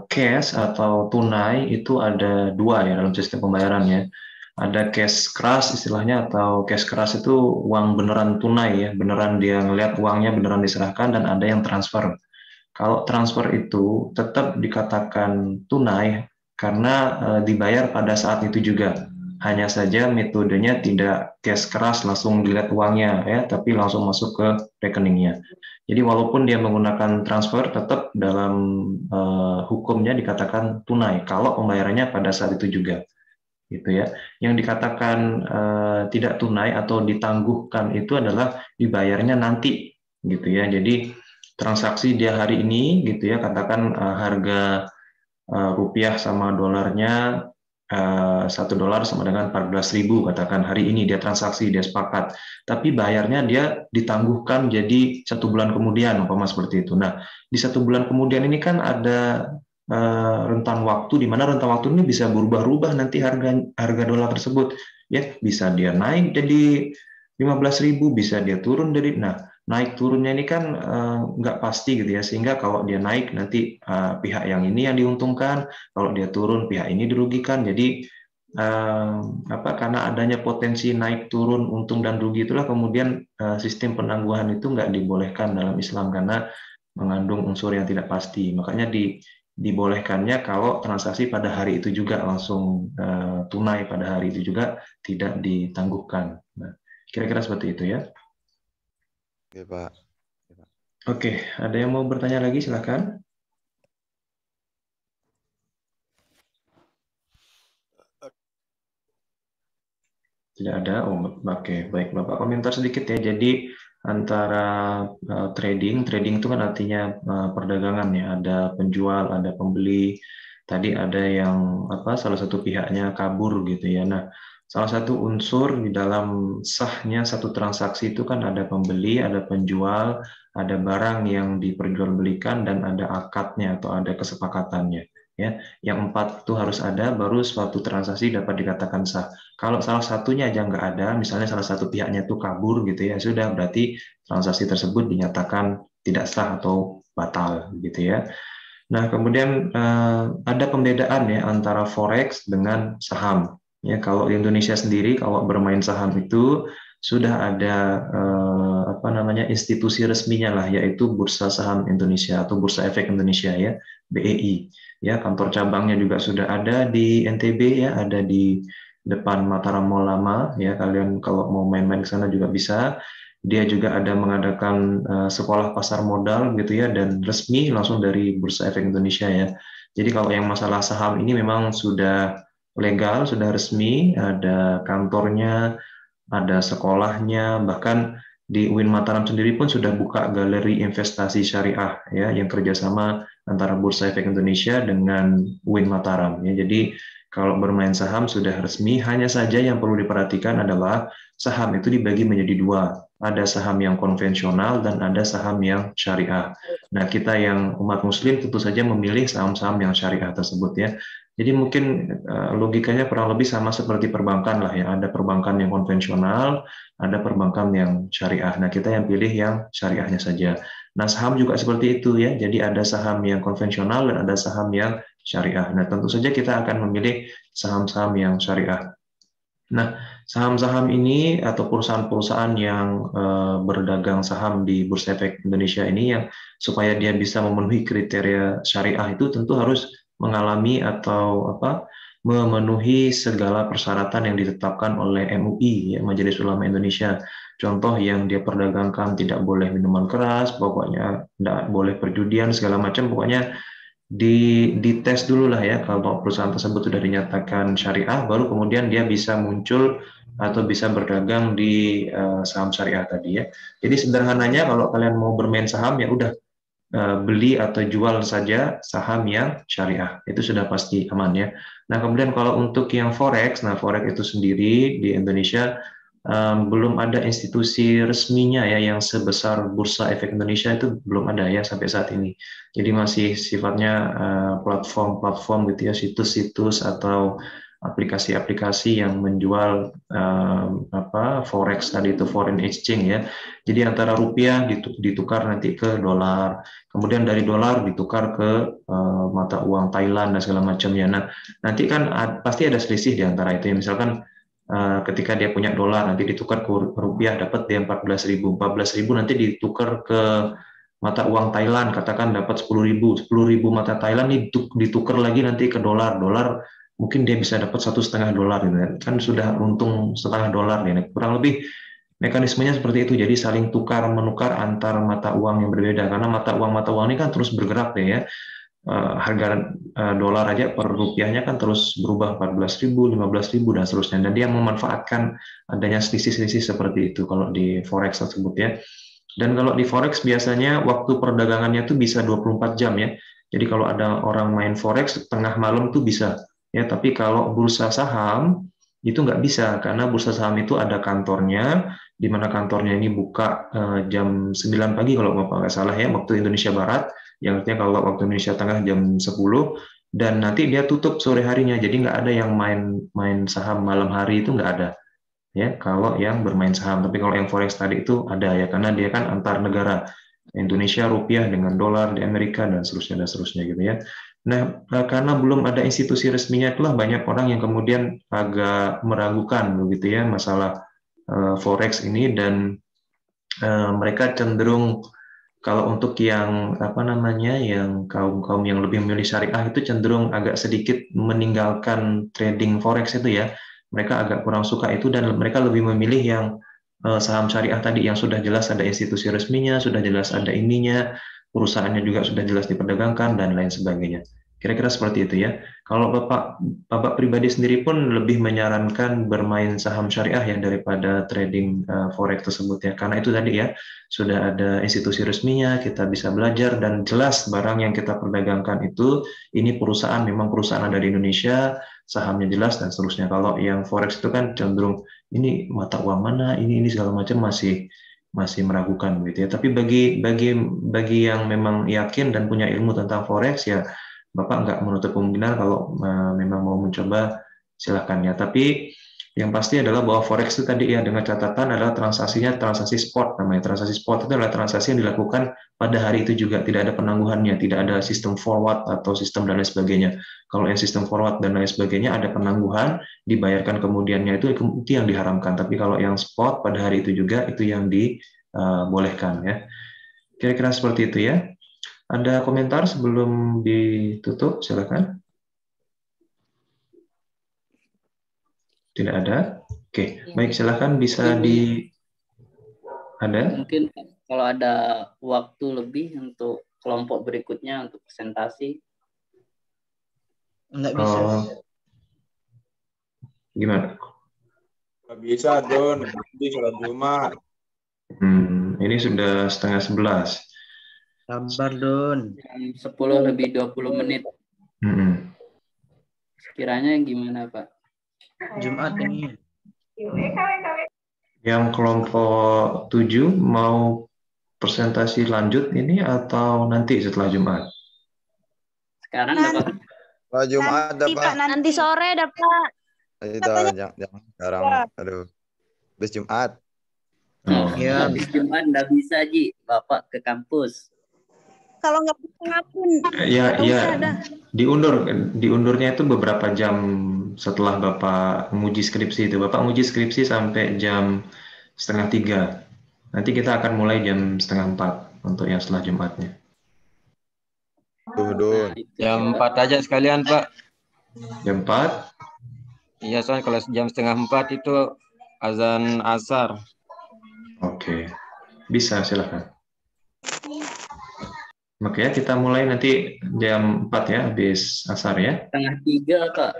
cash atau tunai itu ada dua ya dalam sistem pembayaran ya. Ada cash keras istilahnya, atau cash keras itu uang beneran tunai ya, beneran dia ngelihat uangnya beneran diserahkan, dan ada yang transfer. Kalau transfer itu tetap dikatakan tunai karena dibayar pada saat itu juga. Hanya saja metodenya tidak cash keras langsung dilihat uangnya ya, tapi langsung masuk ke rekeningnya. Jadi walaupun dia menggunakan transfer, tetap dalam hukumnya dikatakan tunai kalau pembayarannya pada saat itu juga, gitu ya. Yang dikatakan tidak tunai atau ditangguhkan itu adalah dibayarnya nanti, gitu ya. Jadi transaksi dia hari ini, gitu ya, katakan harga rupiah sama dolarnya $1 sama dengan 14.000, katakan hari ini dia transaksi, dia sepakat, tapi bayarnya dia ditangguhkan jadi 1 bulan kemudian, umpama seperti itu. Nah, di 1 bulan kemudian ini kan ada rentan waktu, di mana rentan waktu ini bisa berubah-ubah nanti harga dolar tersebut, ya bisa dia naik jadi 15.000, bisa dia turun dari, nah naik turunnya ini kan nggak pasti gitu ya, sehingga kalau dia naik nanti pihak yang ini yang diuntungkan, kalau dia turun pihak ini dirugikan. Jadi karena adanya potensi naik turun untung dan rugi, itulah kemudian sistem penangguhan itu nggak dibolehkan dalam Islam karena mengandung unsur yang tidak pasti. Makanya dibolehkannya kalau transaksi pada hari itu juga langsung tunai pada hari itu juga, tidak ditangguhkan. Nah, kira-kira seperti itu ya. Oke, Pak. Oke, ada yang mau bertanya lagi? Silakan. Tidak ada? Oh, oke. Baik, Bapak komentar sedikit ya. Jadi antara trading itu kan artinya perdagangan ya. Ada penjual, ada pembeli. Tadi ada yang salah satu pihaknya kabur gitu ya. Nah, salah satu unsur di dalam sahnya satu transaksi itu kan ada pembeli, ada penjual, ada barang yang diperjualbelikan, dan ada akadnya atau ada kesepakatannya. Ya, yang 4 itu harus ada, baru suatu transaksi dapat dikatakan sah. Kalau salah satunya aja nggak ada, misalnya salah satu pihaknya itu kabur gitu ya, sudah berarti transaksi tersebut dinyatakan tidak sah atau batal gitu ya. Nah, kemudian ada pembedaan ya antara forex dengan saham. Ya, kalau di Indonesia sendiri, kalau bermain saham itu sudah ada institusi resminya lah, yaitu Bursa Saham Indonesia atau Bursa Efek Indonesia ya, BEI. Ya, kantor cabangnya juga sudah ada di NTB ya, ada di depan Mataram Mall lama ya. Kalian kalau mau main-main ke sana juga bisa. Dia juga ada mengadakan sekolah pasar modal gitu ya, dan resmi langsung dari Bursa Efek Indonesia ya. Jadi kalau yang masalah saham ini memang sudah legal, sudah resmi, ada kantornya, ada sekolahnya, bahkan di UIN Mataram sendiri pun sudah buka galeri investasi syariah ya, yang kerjasama antara Bursa Efek Indonesia dengan UIN Mataram ya. Jadi kalau bermain saham sudah resmi, hanya saja yang perlu diperhatikan adalah saham itu dibagi menjadi 2. Ada saham yang konvensional dan ada saham yang syariah. Nah, kita yang umat muslim tentu saja memilih saham-saham yang syariah tersebut ya. Jadi mungkin logikanya kurang lebih sama seperti perbankan lah ya. Ada perbankan yang konvensional, ada perbankan yang syariah. Nah, kita yang pilih yang syariahnya saja. Nah, saham juga seperti itu ya. Jadi ada saham yang konvensional dan ada saham yang syariah. Nah, tentu saja kita akan memilih saham-saham yang syariah. Nah, saham-saham ini atau perusahaan-perusahaan yang berdagang saham di Bursa Efek Indonesia ini, yang supaya dia bisa memenuhi kriteria syariah itu tentu harus mengalami atau memenuhi segala persyaratan yang ditetapkan oleh MUI ya, Majelis Ulama Indonesia. Contoh yang dia perdagangkan, tidak boleh minuman keras, pokoknya tidak boleh perjudian segala macam, pokoknya dites dulu lah ya. Kalau perusahaan tersebut sudah dinyatakan syariah, baru kemudian dia bisa muncul atau bisa berdagang di saham syariah tadi ya. Jadi sederhananya kalau kalian mau bermain saham ya udah beli atau jual saja saham yang syariah, itu sudah pasti aman ya. Nah, kemudian kalau untuk yang forex, nah forex itu sendiri di Indonesia belum ada institusi resminya ya yang sebesar Bursa Efek Indonesia, itu belum ada ya sampai saat ini. Jadi masih sifatnya platform-platform gitu ya, situs-situs atau aplikasi-aplikasi yang menjual forex tadi, itu foreign exchange ya. Jadi antara rupiah ditukar nanti ke dolar, kemudian dari dolar ditukar ke mata uang Thailand dan segala macamnya. Nah, nanti kan pasti ada selisih di antara itu ya. Misalkan ketika dia punya dolar nanti ditukar ke rupiah dapat dia 14.000 nanti ditukar ke mata uang Thailand, katakan dapat 10.000 mata Thailand ini ditukar lagi nanti ke dolar, mungkin dia bisa dapat $1,5 gitu kan, sudah untung $0,5 nih. Kurang lebih mekanismenya seperti itu, jadi saling tukar menukar antar mata uang yang berbeda, karena mata uang ini kan terus bergerak deh ya. Harga dolar aja per rupiahnya kan terus berubah 14.000, 15.000 dan seterusnya, dan dia memanfaatkan adanya selisih-selisih seperti itu kalau di forex tersebut ya. Dan kalau di forex biasanya waktu perdagangannya tuh bisa 24 jam ya. Jadi kalau ada orang main forex tengah malam tuh bisa ya, tapi kalau bursa saham itu nggak bisa, karena bursa saham itu ada kantornya, di mana kantornya ini buka jam 9 pagi kalau nggak salah ya, waktu Indonesia Barat, yang artinya kalau waktu Indonesia Tengah jam 10, dan nanti dia tutup sore harinya, jadi nggak ada yang main saham malam hari, itu nggak ada ya kalau yang bermain saham. Tapi kalau yang forex tadi itu ada ya, karena dia kan antar negara, Indonesia rupiah dengan dolar di Amerika dan seterusnya gitu ya. Nah, karena belum ada institusi resminya, itulah banyak orang yang kemudian agak meragukan begitu ya masalah forex ini, dan mereka cenderung, kalau untuk yang apa namanya, yang kaum yang lebih memilih syariah itu cenderung agak sedikit meninggalkan trading forex itu ya. Mereka agak kurang suka itu, dan mereka lebih memilih yang saham syariah tadi, yang sudah jelas ada institusi resminya, sudah jelas ada ininya, perusahaannya juga sudah jelas diperdagangkan dan lain sebagainya. Kira-kira seperti itu ya. Kalau Bapak pribadi sendiri pun lebih menyarankan bermain saham syariah ya daripada trading forex tersebut ya. Karena itu tadi ya, sudah ada institusi resminya, kita bisa belajar, dan jelas barang yang kita perdagangkan itu, ini perusahaan, memang perusahaan dari Indonesia, sahamnya jelas dan seterusnya. Kalau yang forex itu kan cenderung ini mata uang mana, ini segala macam, masih meragukan gitu ya. Tapi bagi yang memang yakin dan punya ilmu tentang forex ya, Bapak nggak menutup kemungkinan kalau memang mau mencoba, silahkan ya. Tapi yang pasti adalah bahwa forex itu tadi ya, dengan catatan adalah transaksinya transaksi spot namanya. Transaksi spot itu adalah transaksi yang dilakukan pada hari itu juga, tidak ada penangguhannya, tidak ada sistem forward atau sistem dan lain sebagainya. Kalau yang sistem forward dan lain sebagainya ada penangguhan, dibayarkan kemudiannya, itu yang diharamkan. Tapi kalau yang spot pada hari itu juga, itu yang dibolehkan ya. Kira-kira seperti itu ya. Ada komentar sebelum ditutup? Silakan. Tidak ada? Oke, baik, silakan bisa ada? Mungkin kalau ada waktu lebih untuk kelompok berikutnya untuk presentasi. Enggak bisa. Gimana? Nggak bisa, Don. Nanti sholat Jumat. Ini sudah 10:30. Sabar, Don. Jam 10 lebih 20 menit. Sekiranya gimana, Pak? Jumat ini. Yang kelompok 7 mau presentasi lanjut ini atau nanti setelah Jumat? Sekarang dapat. Setelah Jumat dapat. Nanti sore dapat. Jangan sekarang. Aduh. Habis Jumat. Ya, habis Jumat nggak bisa, Ji. Bapak ke kampus. Kalau nggak bisa ngapun. Ya, diundurnya itu beberapa jam setelah Bapak menguji skripsi itu. Bapak menguji skripsi sampai jam 2:30. Nanti kita akan mulai jam 3:30 untuk yang setelah Jumatnya. Jam 4 aja sekalian, Pak. Jam 4? Iya, soalnya kalau jam 3:30 itu azan asar. Oke, bisa, silakan. Oke, kita mulai nanti jam 4 ya, habis asar ya. 2:30, Pak.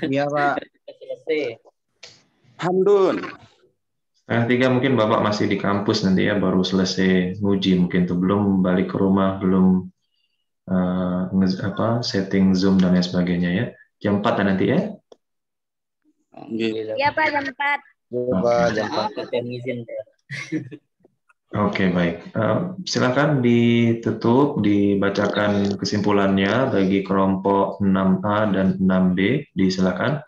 Iya, Pak. Selesai. Hamdun. 2:30 mungkin Bapak masih di kampus nanti ya, baru selesai nguji mungkin tuh, belum balik ke rumah, belum setting Zoom dan lain sebagainya ya. Jam 4 nanti ya. Iya, Pak, jam 4. Jam 4. Oke, baik. Silakan ditutup, dibacakan kesimpulannya bagi kelompok 6A dan 6B. Disilakan.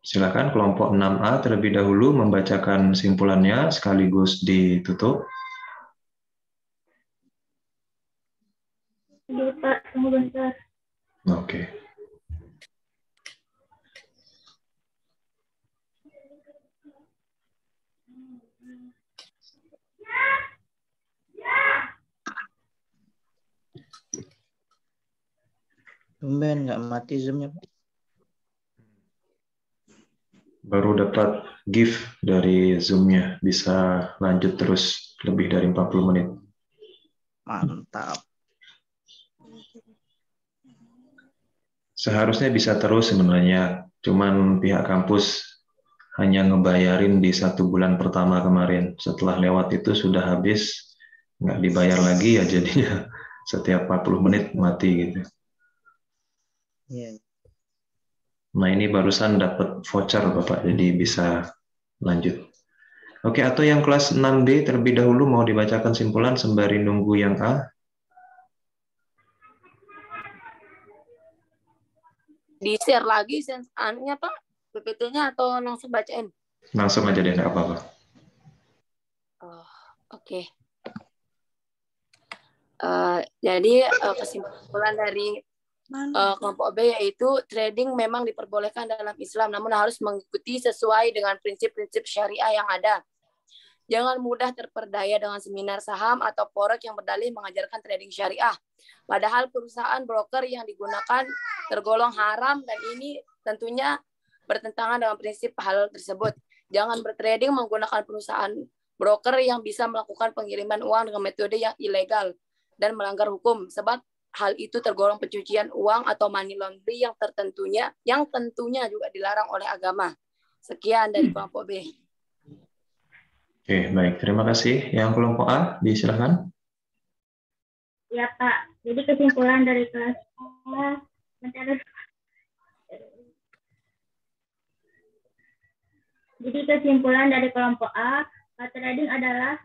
Silakan kelompok 6A terlebih dahulu membacakan kesimpulannya sekaligus ditutup. Iya, Pak, tunggu bentar. Oke. Tumben nggak mati Zoom-nya, Pak. Baru dapat gift dari Zoom-nya, bisa lanjut terus lebih dari 40 menit. Mantap. Seharusnya bisa terus sebenarnya, cuman pihak kampus hanya ngebayarin di 1 bulan pertama kemarin. Setelah lewat itu sudah habis, nggak dibayar lagi ya, jadinya setiap 40 menit mati gitu. Iya. Nah ini barusan dapat voucher Bapak, jadi bisa lanjut. Oke, atau yang kelas 6B terlebih dahulu mau dibacakan simpulan sembari nunggu yang A? Di-share lagi anunya Pak, PPT-nya atau langsung bacain? Langsung aja deh, nggak apa-apa. Oh, oke. Jadi kesimpulan dari kelompok B yaitu trading memang diperbolehkan dalam Islam, namun harus mengikuti sesuai dengan prinsip-prinsip syariah yang ada. Jangan mudah terperdaya dengan seminar saham atau forex yang berdalih mengajarkan trading syariah. Padahal perusahaan broker yang digunakan tergolong haram dan ini tentunya bertentangan dengan prinsip halal tersebut. Jangan bertrading menggunakan perusahaan broker yang bisa melakukan pengiriman uang dengan metode yang ilegal dan melanggar hukum, sebab hal itu tergolong pencucian uang atau money laundering yang tentunya juga dilarang oleh agama. Sekian dari kelompok B. Oke, baik. Terima kasih. Yang kelompok A, disilakan. Ya Pak, jadi kesimpulan dari kelas A, jadi kesimpulan dari kelompok A, trading adalah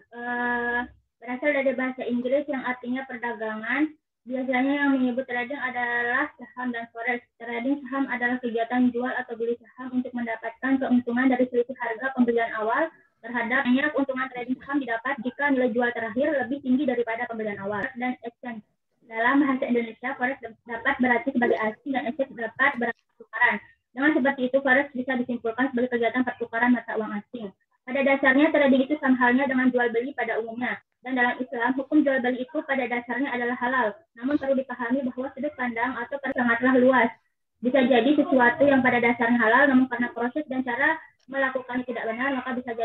berasal dari bahasa Inggris yang artinya perdagangan. Biasanya yang menyebut trading adalah saham dan forex. Trading saham adalah kegiatan jual atau beli saham untuk mendapatkan keuntungan dari selisih harga pembelian awal terhadap keuntungan trading saham didapat jika nilai jual terakhir lebih tinggi daripada pembelian awal. Dan exchange. Dalam bahasa Indonesia, forex dapat berarti sebagai asing dan exchange dapat berarti pertukaran. Dengan seperti itu, forex bisa disimpulkan sebagai kegiatan pertukaran mata uang asing. Pada dasarnya, trading itu sama halnya dengan jual beli pada umumnya. Dan dalam Islam, hukum jual beli itu pada dasarnya adalah halal. Namun perlu dipahami bahwa sudut pandang atau sangatlah luas. Bisa jadi sesuatu yang pada dasarnya halal, namun karena proses dan cara melakukannya tidak benar, maka bisa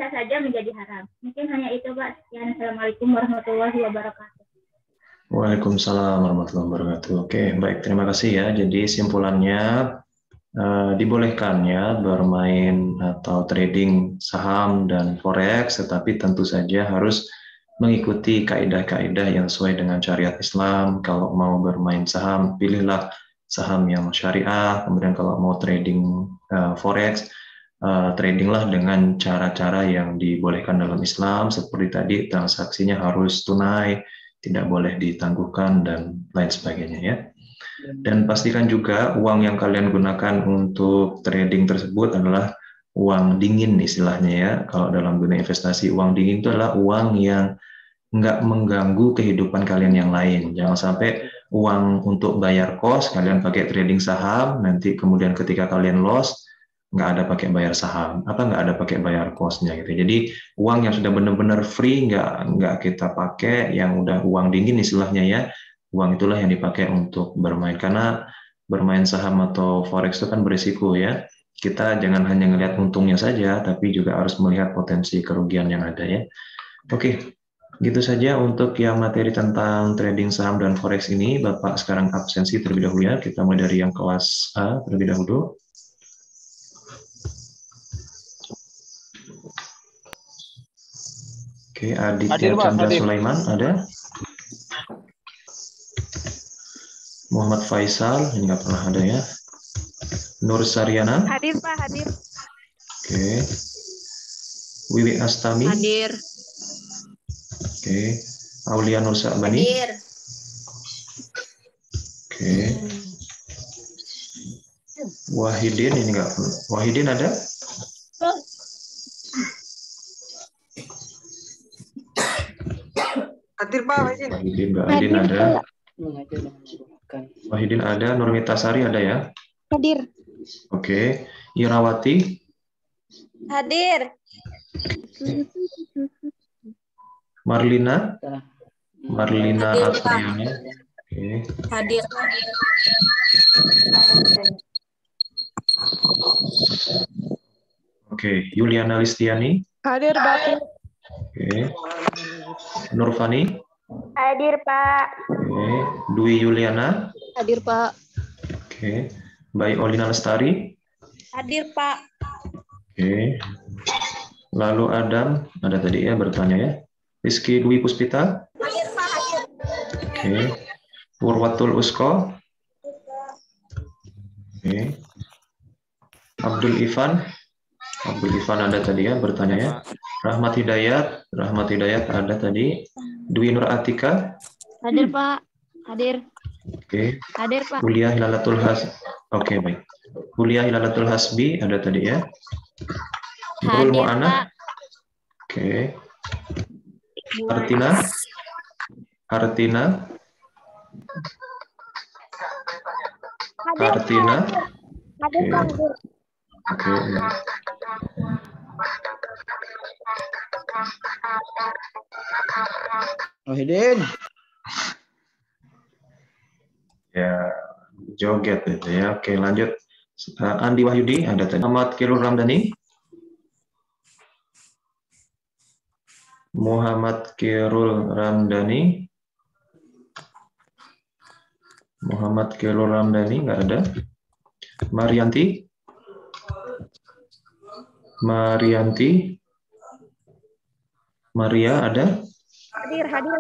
saja menjadi haram. Mungkin hanya itu, Pak. Assalamualaikum warahmatullahi wabarakatuh. Waalaikumsalam warahmatullahi wabarakatuh. Oke, baik. Terima kasih ya. Jadi simpulannya, dibolehkannya bermain atau trading saham dan forex, tetapi tentu saja harus mengikuti kaidah-kaidah yang sesuai dengan syariat Islam. Kalau mau bermain saham, pilihlah saham yang syariah. Kemudian kalau mau trading forex, tradinglah dengan cara-cara yang dibolehkan dalam Islam. Seperti tadi, transaksinya harus tunai, tidak boleh ditangguhkan, dan lain sebagainya ya. Dan pastikan juga uang yang kalian gunakan untuk trading tersebut adalah uang dingin istilahnya ya. Kalau dalam dunia investasi, uang dingin itu adalah uang yang nggak mengganggu kehidupan kalian yang lain. Jangan sampai uang untuk bayar kos kalian pakai trading saham, nanti kemudian ketika kalian loss nggak ada pakai bayar saham, nggak ada pakai bayar kosnya gitu. Jadi uang yang sudah benar-benar free nggak kita pakai, yang udah uang dingin istilahnya ya. Uang itulah yang dipakai untuk bermain, karena bermain saham atau forex itu kan berisiko ya. Kita jangan hanya melihat untungnya saja, tapi juga harus melihat potensi kerugian yang ada ya. Oke, gitu saja untuk yang materi tentang trading saham dan forex ini. Bapak sekarang absensi terlebih dahulu ya. Kita mulai dari yang kelas A terlebih dahulu. Oke, Aditya Chandra Sulaiman ada? Muhammad Faisal, ini nggak pernah ada ya. Nur Saryana. Hadir Pak, hadir. Oke. Wiwi Astami. Hadir. Oke. Aulia Nur Sa'bani. Hadir. Oke. Wahidin, ini nggak pernah. Wahidin ada? Hadir Pak, Wahidin. Wahidin, Mbak Adin ada. Wahidin ada, Nurmita Sari ada ya? Hadir. Oke. Irawati. Hadir. Marlina. Marlina Hadir, Pak. Apriana. Oke. Hadir. Oke. Yuliana Listiani. Hadir, Bapak. Oke. Nurfani. Hadir, Pak. Oke. Dwi Yuliana. Hadir, Pak. Oke. Baik Olina Lestari. Hadir, Pak. Oke. Lalu Adam, ada tadi ya bertanya ya. Rizky Dwi Puspita. Hadir, Pak. Hadir. Oke. Purwatul Usko. Oke. Abdul Ivan. Abdul Ivan ada tadi ya bertanya ya. Rahmat Hidayat. Rahmat Hidayat ada tadi. Dwi Nur Atika. Hadir, Pak. Hadir. Oke. Hadir, Pak. Kuliah Hilalatul Has. Oke, baik. Kuliah Hilalatul Hasbi ada tadi ya. Nurul Hadir, Mu'ana. Pak. Oke. Artina. Artina. Hadir, Artina. Hadir, Oke. Pak. Hadir. Oke. Wahidin. Ya, joget itu ya. Oke, lanjut. Andi Wahyudi ada tadi. Muhammad Kirul Ramdhani. Muhammad Kirul Ramdhani. Muhammad Kirul Ramdhani nggak ada. Marianti. Marianti. Maria ada. Hadir, hadir.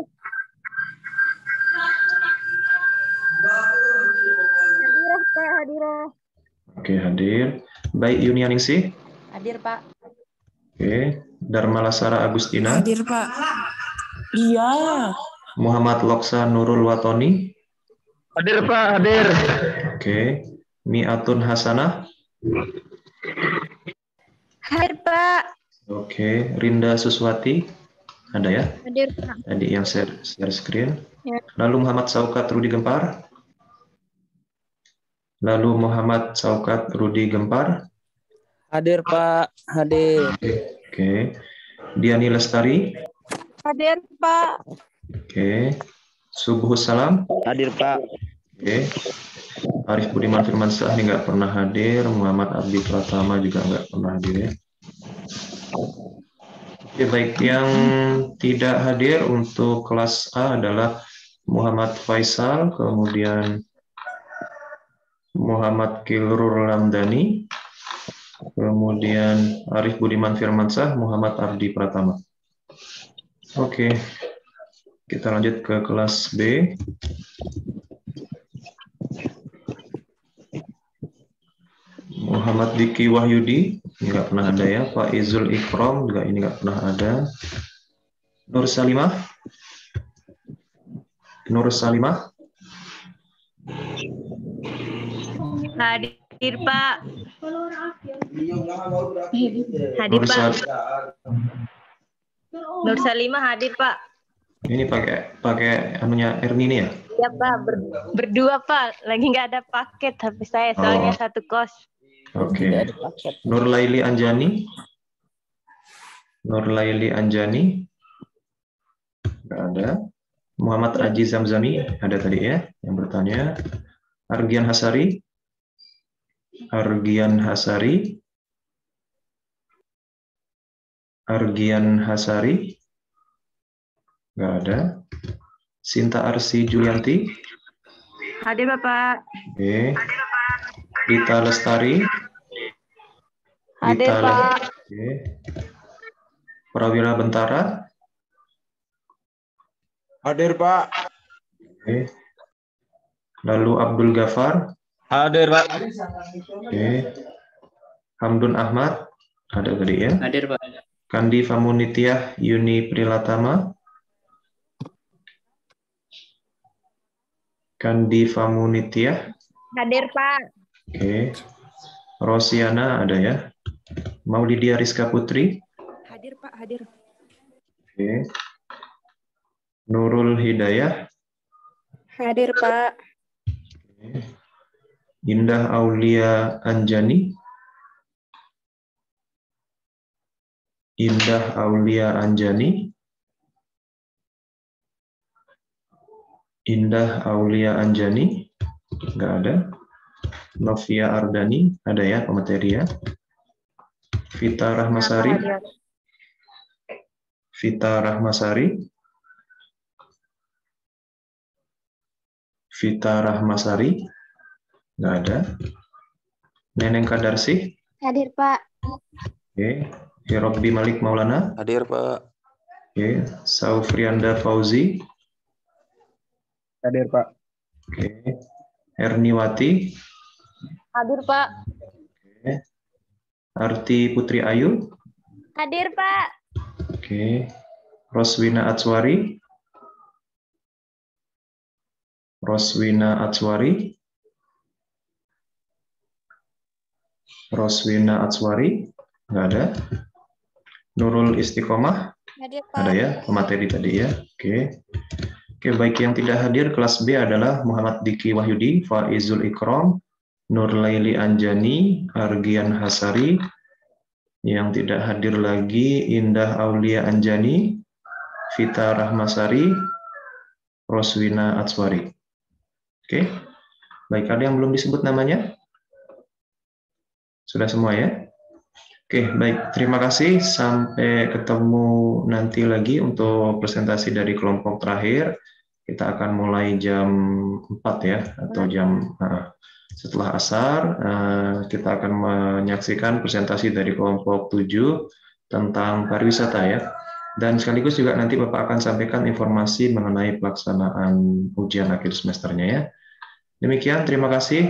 Hadir, Pak. Hadir. Oke, hadir. Baik Yunianingsih. Hadir, Pak. Oke. Dharma Lasara Agustina. Hadir, Pak. Iya. Muhammad Loksa Nurul Watoni. Hadir, Pak. Hadir. Oke. Mi'atun Hasanah. Hadir, Pak. Oke. Rinda Suswati. Ada ya? Hadir, Pak. Tadi yang share screen. Ya. Lalu Muhammad Saukat Rudi Gempar. Lalu Muhammad Saukat Rudi Gempar. Hadir, Pak. Hadir. Oke. Diani Lestari. Hadir, Pak. Oke. Subuhus Salam. Hadir, Pak. Oke. Arif Budiman Firmansyah ini nggak pernah hadir. Muhammad Abdi Pratama juga nggak pernah hadir ya. Oke, baik. Yang tidak hadir untuk kelas A adalah Muhammad Faisal, kemudian Muhammad Kilrur Ramdhani, kemudian Arif Budiman Firmansyah, Muhammad Abdi Pratama. Oke, kita lanjut ke kelas B. Muhammad Diki Wahyudi, ini nggak pernah ada ya. Pak Izul Ikram juga ini nggak pernah ada. Nur Salimah. Nur Salimah. Hadir, Pak. Hadir, Nur Pak. Sal- Nur Salimah hadir, Pak. Ini pakai anunya Erni ini ya? Ya, Pak. Berdua, Pak. Lagi nggak ada paket HP saya, soalnya Oh. satu kos. Oke. Nur Laili Anjani. Nur Laili Anjani. Nggak ada. Muhammad Aji Zamzami ada tadi ya yang bertanya. Argian Hasari. Argian Hasari. Argian Hasari. Nggak ada. Sinta Arsi Julianti. Hadir, Bapak. Oke. Dita Lestari. Hadir, Pak. Oke. Prawira Bentara. Hadir, Pak. Oke. Lalu Abdul Ghafar. Hadir, Pak. Oke. Hamdun Ahmad. Ada tadi ya. Hadir, Pak. Kandi Famunitiah Yuni Prilatama. Kandi Famunitiah. Hadir, Pak. Oke. Rosiana ada ya. Maulidia Rizka Putri. Hadir, Pak. Hadir. Oke. Nurul Hidayah. Hadir, Pak. Indah Aulia Anjani. Indah Aulia Anjani. Indah Aulia Anjani. Nggak ada. Novia Ardani. Ada ya pemateri ya. Vita Rahmasari. Vita Rahmasari. Vita Rahmasari. Nggak ada. Neneng Kadarsi. Hadir, Pak. Oke. Hirobbi Malik Maulana. Hadir, Pak. Oke. Saufrianda Fauzi. Hadir, Pak. Oke. Herniwati. Hadir, Pak. Oke. Arti Putri Ayu. Hadir, Pak. Oke. Roswina Atswari. Roswina Atswari. Roswina Atswari. Nggak ada. Nurul Istiqomah. Hadir, Pak. Ada ya, pemateri tadi ya. Oke. Oke, baik, yang tidak hadir kelas B adalah Muhammad Diki Wahyudi, Faizul Ikram, Nurlaili Anjani, Argian Hasari. Yang tidak hadir lagi Indah Aulia Anjani, Vita Rahmasari, Roswina Atswari. Oke. Baik, ada yang belum disebut namanya? Sudah semua ya? Oke, baik. Terima kasih. Sampai ketemu nanti lagi untuk presentasi dari kelompok terakhir. Kita akan mulai jam 4 ya, atau jam setelah asar. Kita akan menyaksikan presentasi dari kelompok 7 tentang pariwisata ya. Dan sekaligus juga nanti Bapak akan sampaikan informasi mengenai pelaksanaan ujian akhir semesternya ya. Demikian, terima kasih.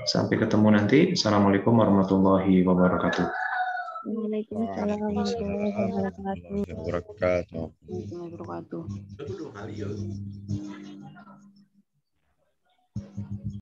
Sampai ketemu nanti. Assalamualaikum warahmatullahi wabarakatuh. Waalaikumsalam warahmatullahi wabarakatuh. Wabarakatuh.